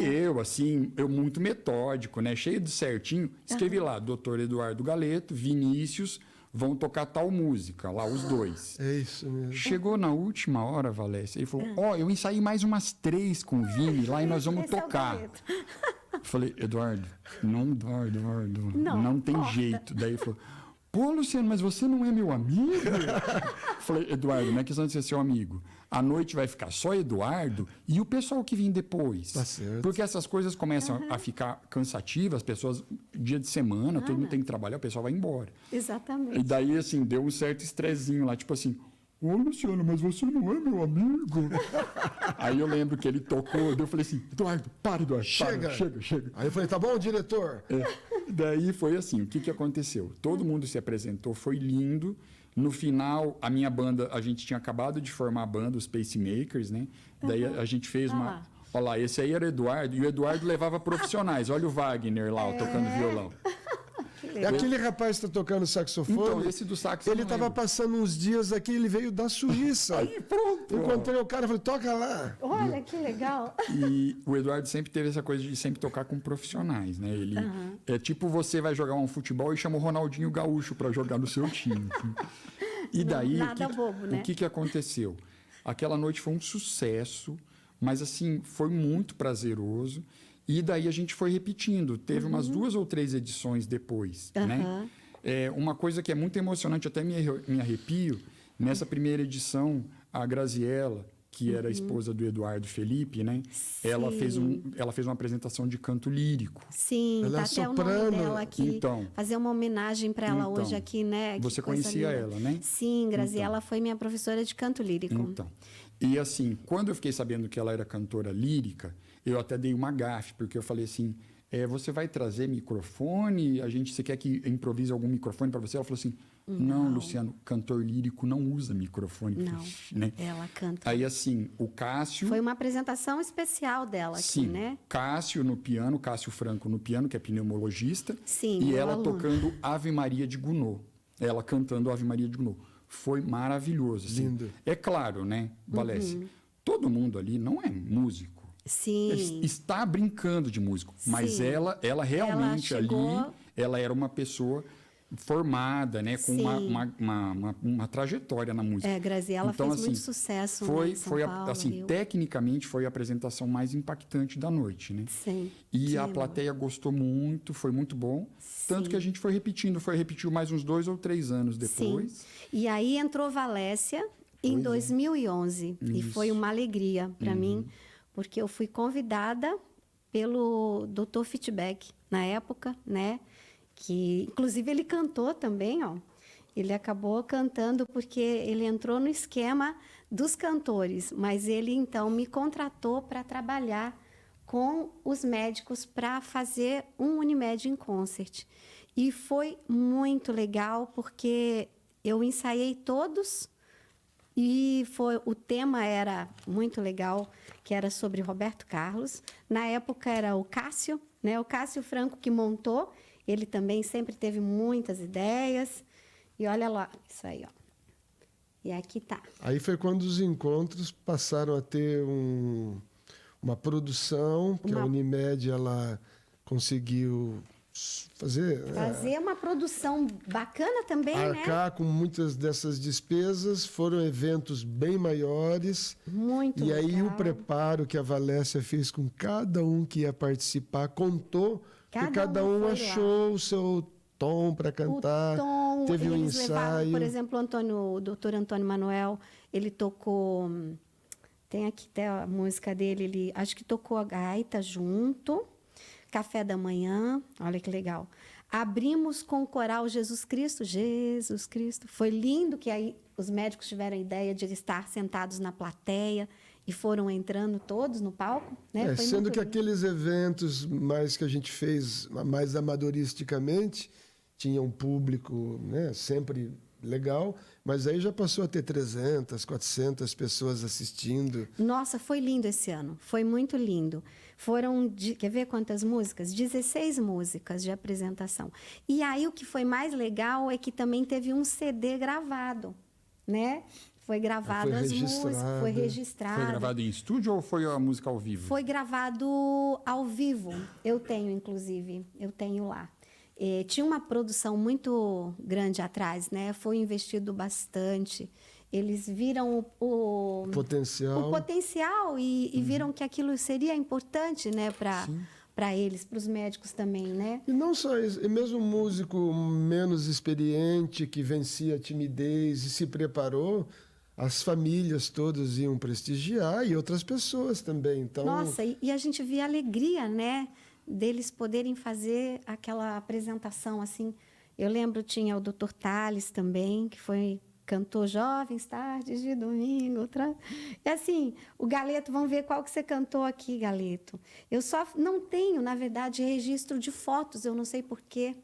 eu muito metódico, né? Cheio de certinho, escrevi lá, Dr. Eduardo Galeto, Vinícius, vão tocar tal música, lá os dois. É isso mesmo. Chegou na última hora, Valécia, ele falou, eu ensaiei mais umas 3 com o Vini, lá e nós vamos tocar. Eu falei, Eduardo, não tem jeito. Daí ele falou, Pô, Luciano, mas você não é meu amigo? Falei, Eduardo, não é questão de ser seu amigo. À noite vai ficar só Eduardo e o pessoal que vem depois. Tá certo. Porque essas coisas começam a ficar cansativas, as pessoas, dia de semana, todo mundo tem que trabalhar, o pessoal vai embora. Exatamente. E daí, assim, deu um certo estressinho lá, tipo assim, ô, Luciano, mas você não é meu amigo? Aí eu lembro que ele tocou, eu falei assim, Eduardo, para, Eduardo, chega. Aí eu falei, tá bom, diretor? Daí foi assim, o que aconteceu? Todo mundo se apresentou, foi lindo. No final, a minha banda, a gente tinha acabado de formar a banda, os Pacemakers, né? Daí a gente fez uma... Olha lá, esse aí era o Eduardo, e o Eduardo levava profissionais. Olha o Wagner lá, tocando violão. É aquele rapaz que está tocando saxofone. Então, esse do sax eu ele não estava lembro. passando uns dias aqui, ele veio da Suíça. Aí, pronto. Encontrei o cara e falei, toca lá. Olha, que legal. E o Eduardo sempre teve essa coisa de sempre tocar com profissionais, né? Ele é tipo você vai jogar um futebol e chama o Ronaldinho Gaúcho para jogar no seu time. E daí Nada bobo, né? o que aconteceu? Aquela noite foi um sucesso, mas assim foi muito prazeroso. E daí a gente foi repetindo. Teve umas 2 ou 3 edições depois, né? Uma coisa que é muito emocionante, até me arrepio, nessa primeira edição, a Graziella, que era a esposa do Eduardo Felipe, né? Ela fez uma apresentação de canto lírico. Sim, Ela tá é até soprano. o nome dela aqui. Então. Fazer uma homenagem para ela hoje aqui, né? Que Você coisa conhecia linda. ela, né? Sim, Graziella foi minha professora de canto lírico. Então. E assim, quando eu fiquei sabendo que ela era cantora lírica, eu até dei uma gafe, porque eu falei assim, você vai trazer microfone? Você quer que improvise algum microfone para você? Ela falou assim, não, Luciano, cantor lírico não usa microfone. Não, né? ela canta. Aí assim, o Cássio... Foi uma apresentação especial dela aqui, Sim, né? Cássio no piano, Cássio Franco no piano, que é pneumologista. Sim, e meu ela aluno. tocando Ave Maria de Gounod. Ela cantando Ave Maria de Gounod. Foi maravilhoso. Assim. Lindo. É claro, né, Valessi? Todo mundo ali não é músico. Sim. Está brincando de músico. Mas Sim. ela realmente Ela chegou- ali, ela era uma pessoa formada, né, com Sim. uma trajetória na música. Graziella Então, fez assim, muito sucesso, né, Foi, em São foi Paulo, assim, Rio. tecnicamente foi a apresentação mais impactante da noite, né? Sim. E Que a legal. plateia gostou muito, foi muito bom. Tanto que a gente foi repetiu mais uns 2 ou 3 anos depois. Sim. E aí entrou Valécia em 2011. E foi uma alegria para mim, porque eu fui convidada pelo Dr. Feedback na época, né? Que inclusive ele cantou também, ó. Ele acabou cantando porque ele entrou no esquema dos cantores, mas ele então me contratou para trabalhar com os médicos para fazer um Unimed in Concert. E foi muito legal porque eu ensaiei todos e o tema era muito legal, que era sobre Roberto Carlos. Na época era o Cássio, né? O Cássio Franco que montou. Ele também sempre teve muitas ideias. E olha lá, isso aí, ó. E aqui tá. Aí foi quando os encontros passaram a ter uma produção, porque a Unimed ela conseguiu fazer Uma produção bacana também, né? arcar com muitas dessas despesas. Foram eventos bem maiores. Muito E aí legal. o preparo que a Valécia fez com cada um que ia participar contou que cada um foi lá. achou o seu tom para cantar. O tom, teve um eles levavam, ensaio. por exemplo, o doutor Antônio Manuel, ele tocou, tem aqui até a música dele, ele acho que tocou a gaita junto, Café da Manhã, olha que legal. Abrimos com o coral Jesus Cristo, Jesus Cristo. Foi lindo que aí os médicos tiveram a ideia de estar sentados na plateia e foram entrando todos no palco, né? Foi Sendo muito que lindo. aqueles eventos mais que a gente fez mais amadoristicamente tinha um público, né, sempre legal, mas aí já passou a ter 300, 400 pessoas assistindo. Nossa, foi lindo esse ano. Foi muito lindo. Quer ver quantas músicas? 16 músicas de apresentação. E aí o que foi mais legal é que também teve um CD gravado, né? Foi gravado Foi as registrado. músicas, foi registrado. Foi gravado em estúdio ou foi a música ao vivo? Foi gravado ao vivo. Eu tenho lá. Tinha uma produção muito grande atrás, né? Foi investido bastante. Eles viram o Potencial. potencial e viram que aquilo seria importante, né, para para eles, para os médicos também, né? E não só isso, e mesmo um músico menos experiente, que vencia a timidez e se preparou, as famílias todas iam prestigiar e outras pessoas também. Então, Nossa, e a gente via a alegria, né, deles poderem fazer aquela apresentação assim. Eu lembro, tinha o Dr. Tales também, que cantou Jovens Tardes de Domingo. E assim, o Galeto, vamos ver qual que você cantou aqui, Galeto. Eu só não tenho, na verdade, registro de fotos, eu não sei porquê.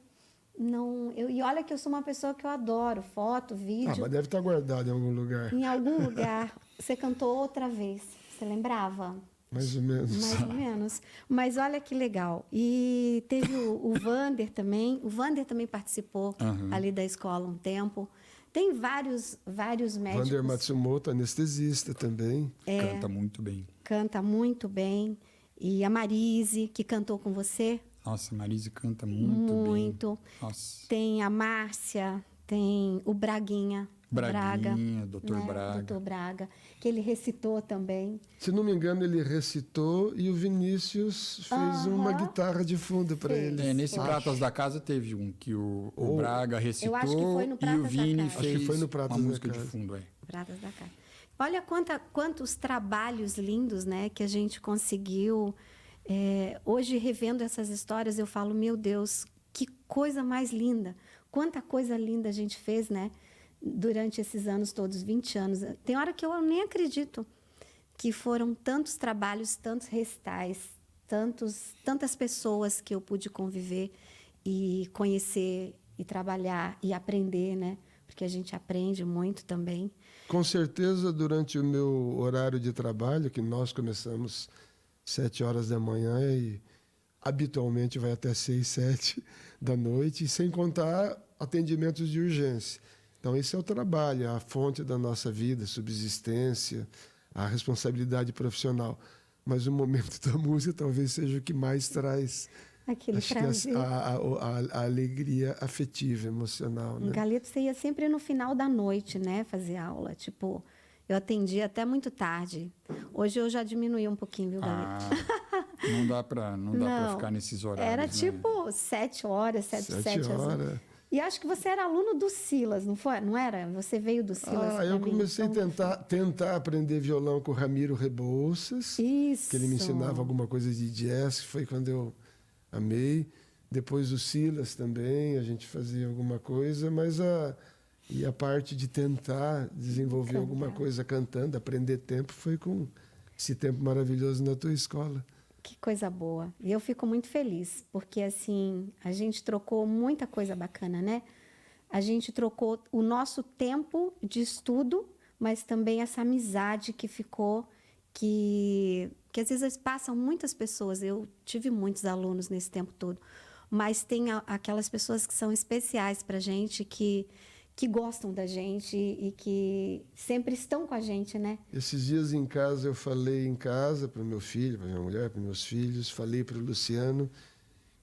Não, e olha que eu sou uma pessoa que eu adoro foto, vídeo. mas deve estar guardado em algum lugar. Em algum lugar. Você cantou outra vez. Você lembrava? Mais ou menos. Mais ou menos. Mas olha que legal. E teve o Vander também. O Vander também participou ali da escola um tempo. Tem vários médicos. Vander Matsumoto, anestesista também. Canta muito bem. Canta muito bem. E a Marise, que cantou com você. Nossa, a Marise canta muito bem. Muito. Nossa. Tem a Márcia, tem o Braguinha. Braguinha, Braga, Dr. né? Braga. Dr. Braga, que ele recitou também. Se não me engano, ele recitou e o Vinícius fez uma guitarra de fundo para Fez. ele. Nesse Pratas da Casa teve um que o Braga recitou Eu acho que foi no e Pratas o da Vini Casa. fez Acho que foi no Pratas uma da música de Casa. fundo. Pratas da Casa. Olha quantos trabalhos lindos, né, que a gente conseguiu. Hoje, revendo essas histórias, eu falo, meu Deus, que coisa mais linda. Quanta coisa linda a gente fez, né, durante esses anos todos, 20 anos. Tem hora que eu nem acredito que foram tantos trabalhos, tantos recitais, tantas pessoas que eu pude conviver e conhecer e trabalhar e aprender, né? Porque a gente aprende muito também. Com certeza, durante o meu horário de trabalho, que nós começamos 7 horas da manhã e habitualmente vai até 6, 7 da noite, sem contar atendimentos de urgência. Então, esse é o trabalho, a fonte da nossa vida, subsistência, a responsabilidade profissional. Mas o momento da música talvez seja o que mais traz a alegria afetiva, emocional. Né? Em Galeto, você ia sempre no final da noite, né, fazer aula. Tipo, eu atendia até muito tarde. Hoje eu já diminui um pouquinho, viu, Galeto? Não dá para ficar nesses horários. Era né? tipo 7 horas, 7 horas. E acho que você era aluno do Silas, não foi? Não era? Você veio do Silas. Eu comecei a tentar aprender violão com o Ramiro Rebouças. Isso. Que ele me ensinava alguma coisa de jazz, foi quando eu amei. Depois o Silas também, a gente fazia alguma coisa, mas a parte de tentar desenvolver alguma coisa cantando, aprender tempo, foi com esse tempo maravilhoso na tua escola. Que coisa boa. E eu fico muito feliz, porque assim, a gente trocou muita coisa bacana, né? A gente trocou o nosso tempo de estudo, mas também essa amizade que ficou, que às vezes passam muitas pessoas. Eu tive muitos alunos nesse tempo todo, mas tem aquelas pessoas que são especiais para a gente, que gostam da gente e que sempre estão com a gente, né? Esses dias em casa, eu falei para o meu filho, para minha mulher, para meus filhos, falei para o Luciano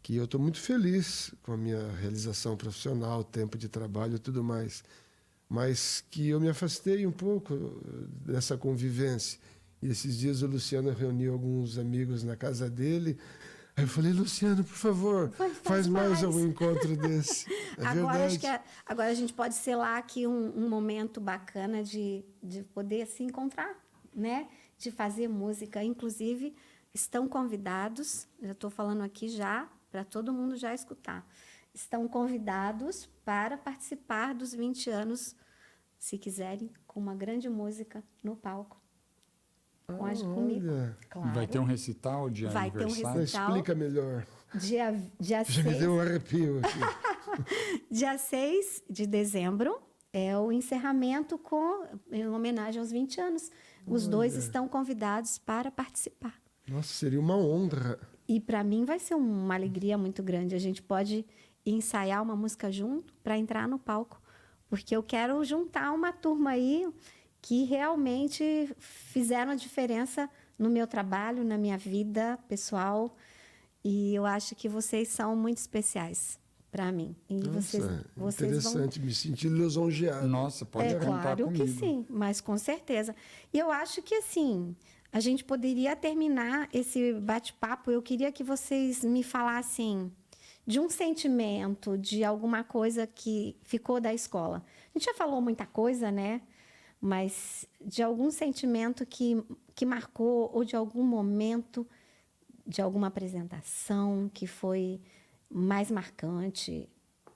que eu estou muito feliz com a minha realização profissional, tempo de trabalho e tudo mais, mas que eu me afastei um pouco dessa convivência. E esses dias o Luciano reuniu alguns amigos na casa dele. Aí eu falei, Luciano, por favor, faz mais um encontro desse. Agora, acho que agora a gente pode selar aqui um momento bacana de poder se encontrar, né? De fazer música. Inclusive, estão convidados, eu estou falando aqui já, para todo mundo já escutar. Estão convidados para participar dos 20 anos, se quiserem, com uma grande música no palco. Comigo. Claro. Vai ter um recital de Vai ter um aniversário? recital. Explica melhor. Dia Já 6, me deu um arrepio aqui. dia 6 de dezembro é o encerramento em homenagem aos 20 anos. Os dois estão convidados para participar. Nossa, seria uma honra. E para mim vai ser uma alegria muito grande. A gente pode ensaiar uma música junto para entrar no palco, porque eu quero juntar uma turma aí que realmente fizeram a diferença no meu trabalho, na minha vida pessoal. E eu acho que vocês são muito especiais para mim. E Nossa, vocês interessante, me senti lisonjeado. Nossa, pode contar claro comigo. que sim, mas com certeza. E eu acho que, assim, a gente poderia terminar esse bate-papo. Eu queria que vocês me falassem de um sentimento, de alguma coisa que ficou da escola. A gente já falou muita coisa, né? Mas de algum sentimento que marcou, ou de algum momento, de alguma apresentação que foi mais marcante. O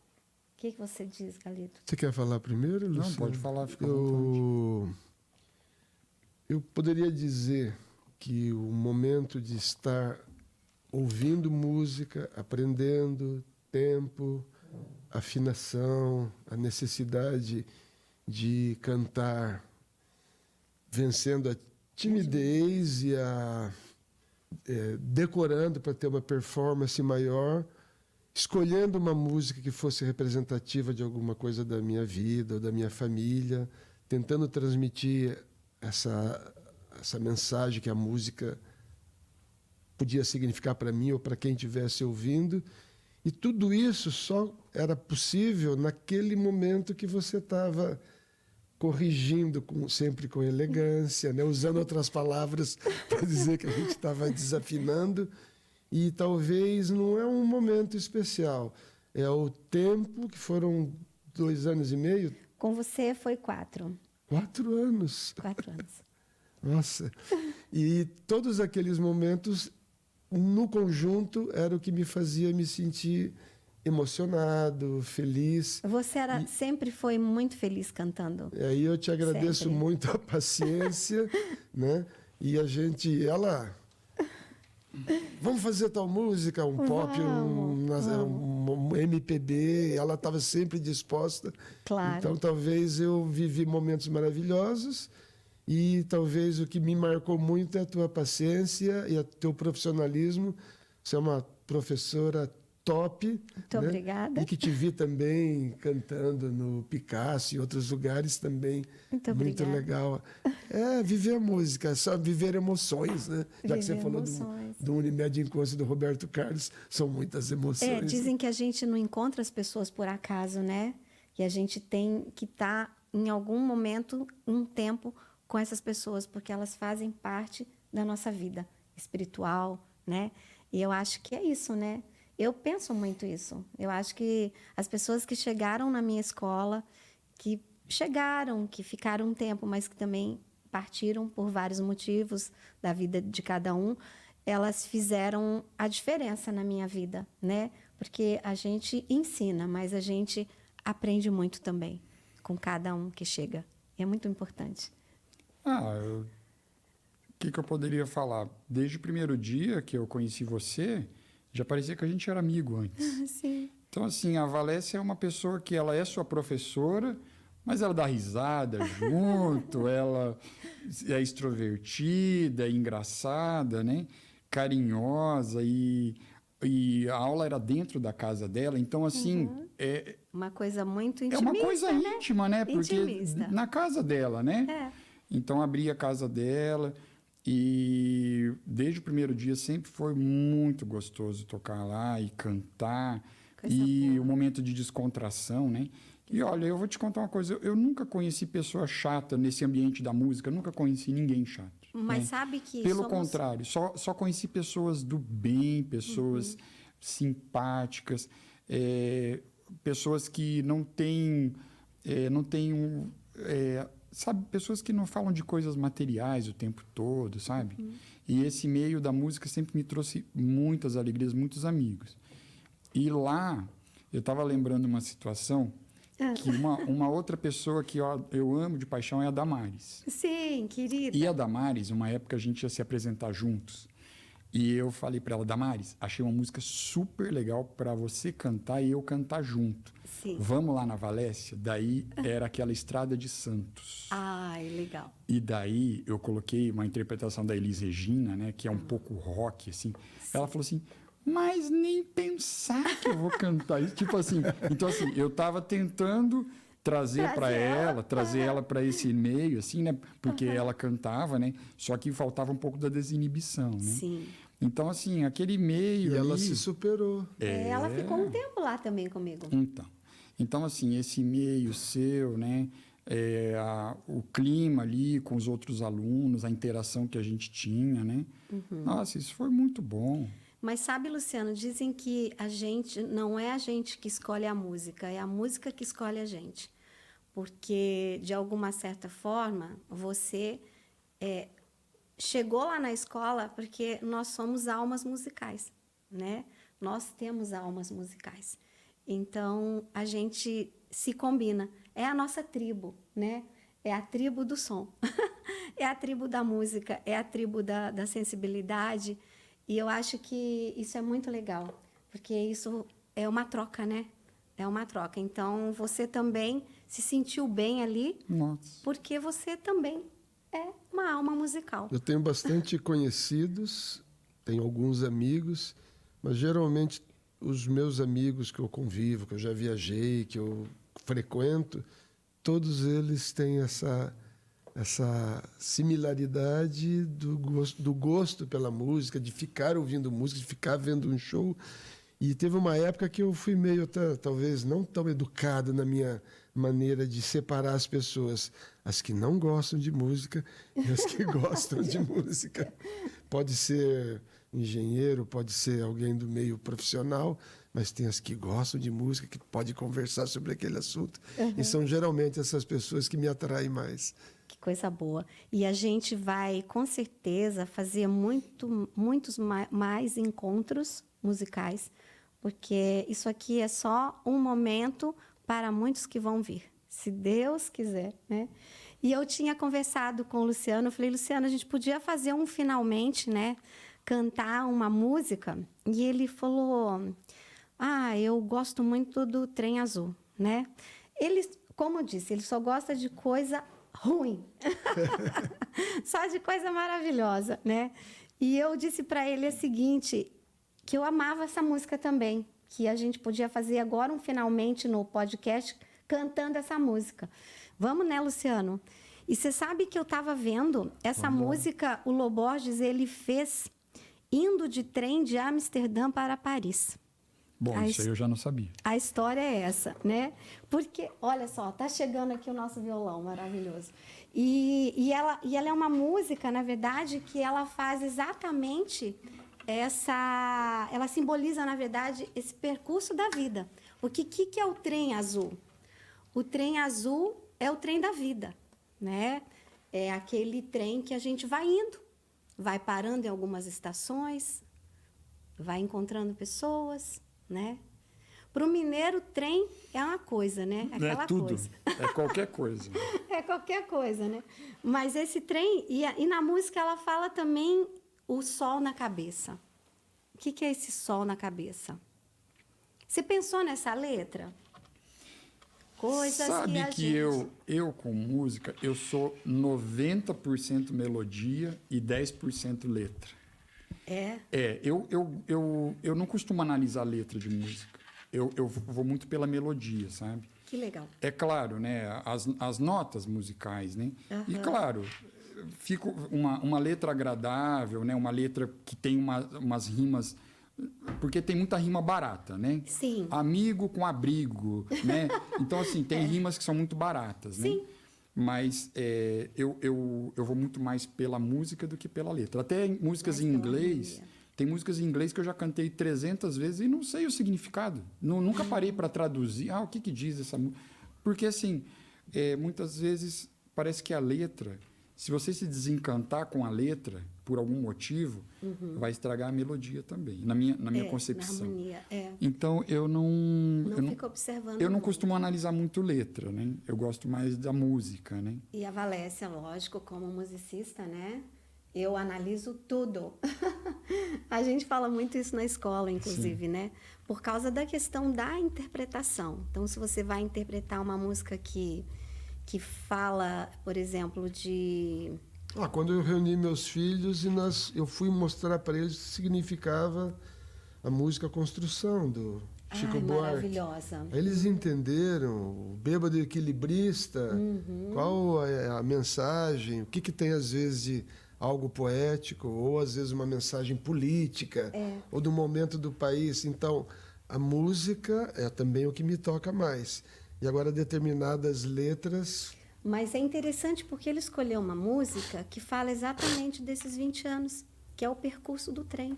que você diz, Galito? Você quer falar primeiro, Luciano? Não, pode falar, fica à vontade. Eu poderia dizer que o momento de estar ouvindo música, aprendendo tempo, afinação, a necessidade de cantar, vencendo a timidez e decorando para ter uma performance maior, escolhendo uma música que fosse representativa de alguma coisa da minha vida ou da minha família, tentando transmitir essa mensagem que a música podia significar para mim ou para quem estivesse ouvindo. E tudo isso só era possível naquele momento que você estava corrigindo, sempre com elegância, né? Usando outras palavras para dizer que a gente estava desafinando. E talvez não é um momento especial, é o tempo, que foram 2 anos e meio. Com você foi 4. 4 anos. 4 anos. Nossa. E todos aqueles momentos, no conjunto, era o que me fazia me sentir emocionado, feliz. Você sempre foi muito feliz cantando. E aí eu te agradeço Sempre. muito a paciência, né? E vamos fazer tal música, um pop, um MPB. Ela estava sempre disposta. Claro. Então, talvez eu vivi momentos maravilhosos e talvez o que me marcou muito é a tua paciência e o teu profissionalismo. Você é uma professora top. Muito obrigada. E que te vi também cantando no Picasso e outros lugares também. Muito Muito obrigada. legal. Viver a música, só viver emoções, né? Já que você Viver falou emoções. do Unimed Encontro do Roberto Carlos, são muitas emoções. Dizem que a gente não encontra as pessoas por acaso, né? E a gente tem que estar, em algum momento, um tempo com essas pessoas, porque elas fazem parte da nossa vida espiritual, né? E eu acho que é isso, né? Eu penso muito isso. Eu acho que as pessoas que chegaram na minha escola, que ficaram um tempo, mas que também partiram por vários motivos da vida de cada um, elas fizeram a diferença na minha vida, né? Porque a gente ensina, mas a gente aprende muito também com cada um que chega. E é muito importante. O que eu poderia falar? Desde o primeiro dia que eu conheci você, já parecia que a gente era amigo antes. Sim. Então, assim, a Valécia é uma pessoa que ela é sua professora, mas ela dá risada junto, ela é extrovertida, é engraçada, né? Carinhosa, e a aula era dentro da casa dela. Então, assim... Uma coisa muito É intimista, uma coisa íntima, né? Porque intimista. na casa dela, né? Então, abri a casa dela e desde o primeiro dia sempre foi muito gostoso tocar lá e cantar. Coisa E boa. o momento de descontração, né? E olha, eu vou te contar uma coisa. Eu nunca conheci pessoa chata nesse ambiente da música. Eu nunca conheci ninguém chato. Mas né? sabe que Pelo contrário, só conheci pessoas do bem, pessoas simpáticas, pessoas que não têm sabe, pessoas que não falam de coisas materiais o tempo todo, sabe? E esse meio da música sempre me trouxe muitas alegrias, muitos amigos. E lá, eu estava lembrando uma situação que uma outra pessoa que eu amo de paixão é a Damares. Sim, querida. E a Damares, uma época a gente ia se apresentar juntos. E eu falei para ela, Damares, achei uma música super legal para você cantar e eu cantar junto. Sim. Vamos lá na Valécia? Daí era aquela Estrada de Santos. Ai, legal. E daí eu coloquei uma interpretação da Elis Regina, né, que é um pouco rock, assim. Ela falou assim, mas nem pensar que eu vou cantar isso. Tipo assim, então assim, eu estava tentando trazer para ela, trazer ela para esse meio, assim, né? Porque ela cantava, né? Só que faltava um pouco da desinibição, né? Sim. Então, assim, aquele meio E ela ali... se superou. Ela ficou um tempo lá também comigo. Então, assim, esse meio seu, né? o clima ali com os outros alunos, a interação que a gente tinha, né? Nossa, isso foi muito bom. Mas sabe, Luciano, dizem que não é a gente que escolhe a música, é a música que escolhe a gente. Porque, de alguma certa forma, você chegou lá na escola porque nós somos almas musicais, né? Nós temos almas musicais. Então, a gente se combina. É a nossa tribo, né? É a tribo do som. É a tribo da música, é a tribo da sensibilidade. E eu acho que isso é muito legal, porque isso é uma troca, né? É uma troca. Então, você também se sentiu bem ali, Nossa. porque você também é uma alma musical. Eu tenho bastante conhecidos, tenho alguns amigos, mas geralmente os meus amigos que eu convivo, que eu já viajei, que eu frequento, todos eles têm essa similaridade do gosto pela música, de ficar ouvindo música, de ficar vendo um show. E teve uma época que eu fui meio, talvez, não tão educado na minha maneira de separar as pessoas, as que não gostam de música e as que gostam de música. Pode ser engenheiro, pode ser alguém do meio profissional, mas tem as que gostam de música, que pode conversar sobre aquele assunto. E são geralmente essas pessoas que me atraem mais. Que coisa boa. E a gente vai, com certeza, fazer muitos mais encontros musicais, porque isso aqui é só um momento para muitos que vão vir, se Deus quiser, né? E eu tinha conversado com o Luciano, eu falei, Luciano, a gente podia fazer finalmente, né? Cantar uma música. E ele falou, eu gosto muito do Trem Azul, né? Ele, como eu disse, ele só gosta de coisa ruim. Só de coisa maravilhosa, né? E eu disse para ele o seguinte, que eu amava essa música também, que a gente podia fazer agora finalmente no podcast cantando essa música. Vamos, né, Luciano? E você sabe que eu estava vendo essa música, o Loborges, ele fez indo de trem de Amsterdã para Paris. Bom, isso aí eu já não sabia. A história é essa, né? Porque, olha só, tá chegando aqui o nosso violão maravilhoso. E ela é uma música, na verdade, que ela faz exatamente ela simboliza, na verdade, esse percurso da vida. Porque o que é o trem azul? O trem azul é o trem da vida, né? É aquele trem que a gente vai indo, vai parando em algumas estações, vai encontrando pessoas, né? Para o mineiro, trem é uma coisa, né? Aquela tudo. Coisa. É qualquer coisa. É qualquer coisa, né? Mas esse trem... E na música ela fala também o sol na cabeça. O que é esse sol na cabeça? Você pensou nessa letra? Coisas Sabe que a que gente... eu com música, eu sou 90% melodia e 10% letra. Eu não costumo analisar letra de música. Eu vou muito pela melodia, sabe? Que legal. É claro, né? As notas musicais, né? E claro, fica uma letra agradável, né? Uma letra que tem umas rimas... Porque tem muita rima barata, né? Sim. Amigo com abrigo, né? Então, assim, tem rimas que são muito baratas, Sim. né? Mas eu vou muito mais pela música do que pela letra. Até músicas em inglês... Tem músicas em inglês que eu já cantei 300 vezes e não sei o significado. Nunca parei para traduzir. O que diz essa música? Porque, assim, muitas vezes parece que a letra... Se você se desencantar com a letra, por algum motivo, vai estragar a melodia também, na minha concepção. Na harmonia, Então, eu não fico observando. Eu não costumo analisar muito letra, né? Eu gosto mais da música, né? E a Valécia, lógico, como musicista, né? Eu analiso tudo. A gente fala muito isso na escola, inclusive, Sim. né? Por causa da questão da interpretação. Então, se você vai interpretar uma música que fala, por exemplo, de... Quando eu reuni meus filhos e eu fui mostrar para eles o que significava a música Construção, do Chico Buarque. Maravilhosa. Aí eles entenderam o bêbado equilibrista, qual é a mensagem, o que tem às vezes de algo poético, ou às vezes uma mensagem política, ou do momento do país. Então, a música é também o que me toca mais. E agora determinadas letras Mas é interessante porque ele escolheu uma música que fala exatamente desses 20 anos, que é o percurso do trem,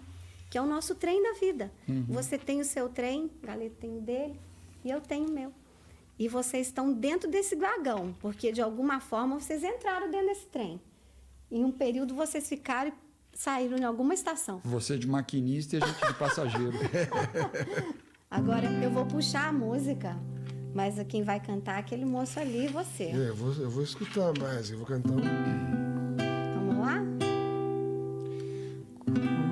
que é o nosso trem da vida. Você tem o seu trem, o Galeto tem o dele, e eu tenho o meu. E vocês estão dentro desse vagão, porque de alguma forma vocês entraram dentro desse trem. Em um período vocês ficaram e saíram em alguma estação. Você de maquinista e a gente de passageiro. Agora eu vou puxar a música, mas quem vai cantar é aquele moço ali e você. Eu vou escutar mais, eu vou cantar Vamos lá?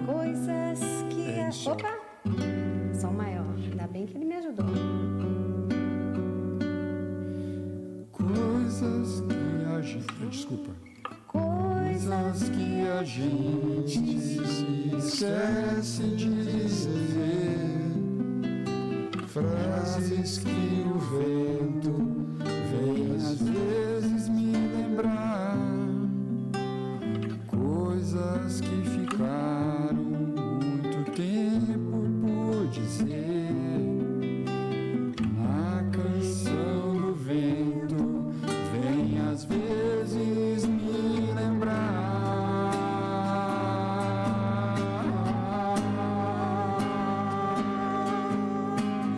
Coisas que... Isso. Opa! Som maior. Ainda bem que ele me ajudou. Coisas que a gente... Desculpa. Coisas que a gente esquece de dizer, frases que o vento vem às vezes me lembrar, coisas que ficaram muito tempo por dizer. Na canção do vento vem às vezes me lembrar.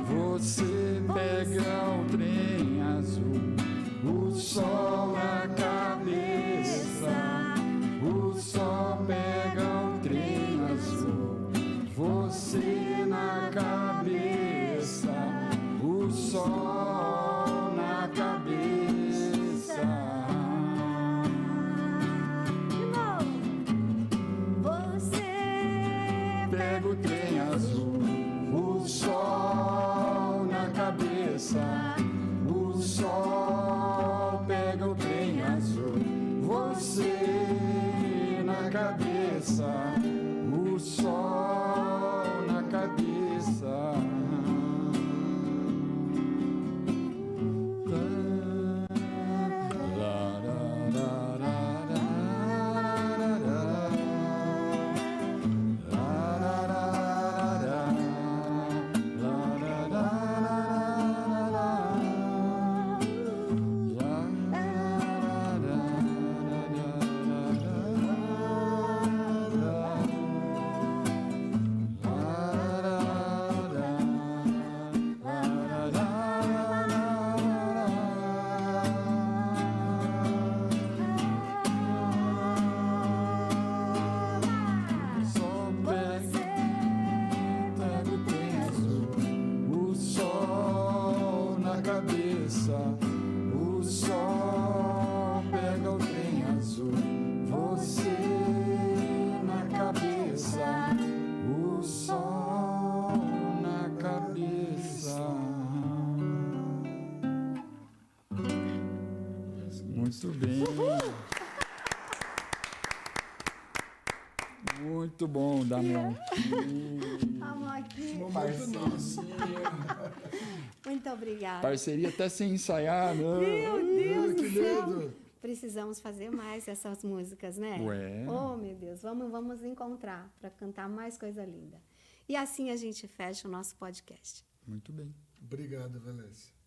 Você pega o trem azul, o sol na cabeça. O sol pega o trem azul, você na cabeça. O sol na cabeça. De novo. Você Pega o trem azul, o sol na cabeça. O sol pega o trem azul, você na cabeça. O sol na cabeça. Sol pega o trem azul, o sol na cabeça. O sol pega o trem azul, você na cabeça. O sol na cabeça. Muito bem. Muito bom, Damião. Vamos aqui. Muito obrigada. Parceria até sem ensaiar, né? Meu Deus que do céu. lindo. Precisamos fazer mais essas músicas, né? Ué. Oh, meu Deus. Vamos encontrar para cantar mais coisa linda. E assim a gente fecha o nosso podcast. Muito bem. Obrigado, Valécia.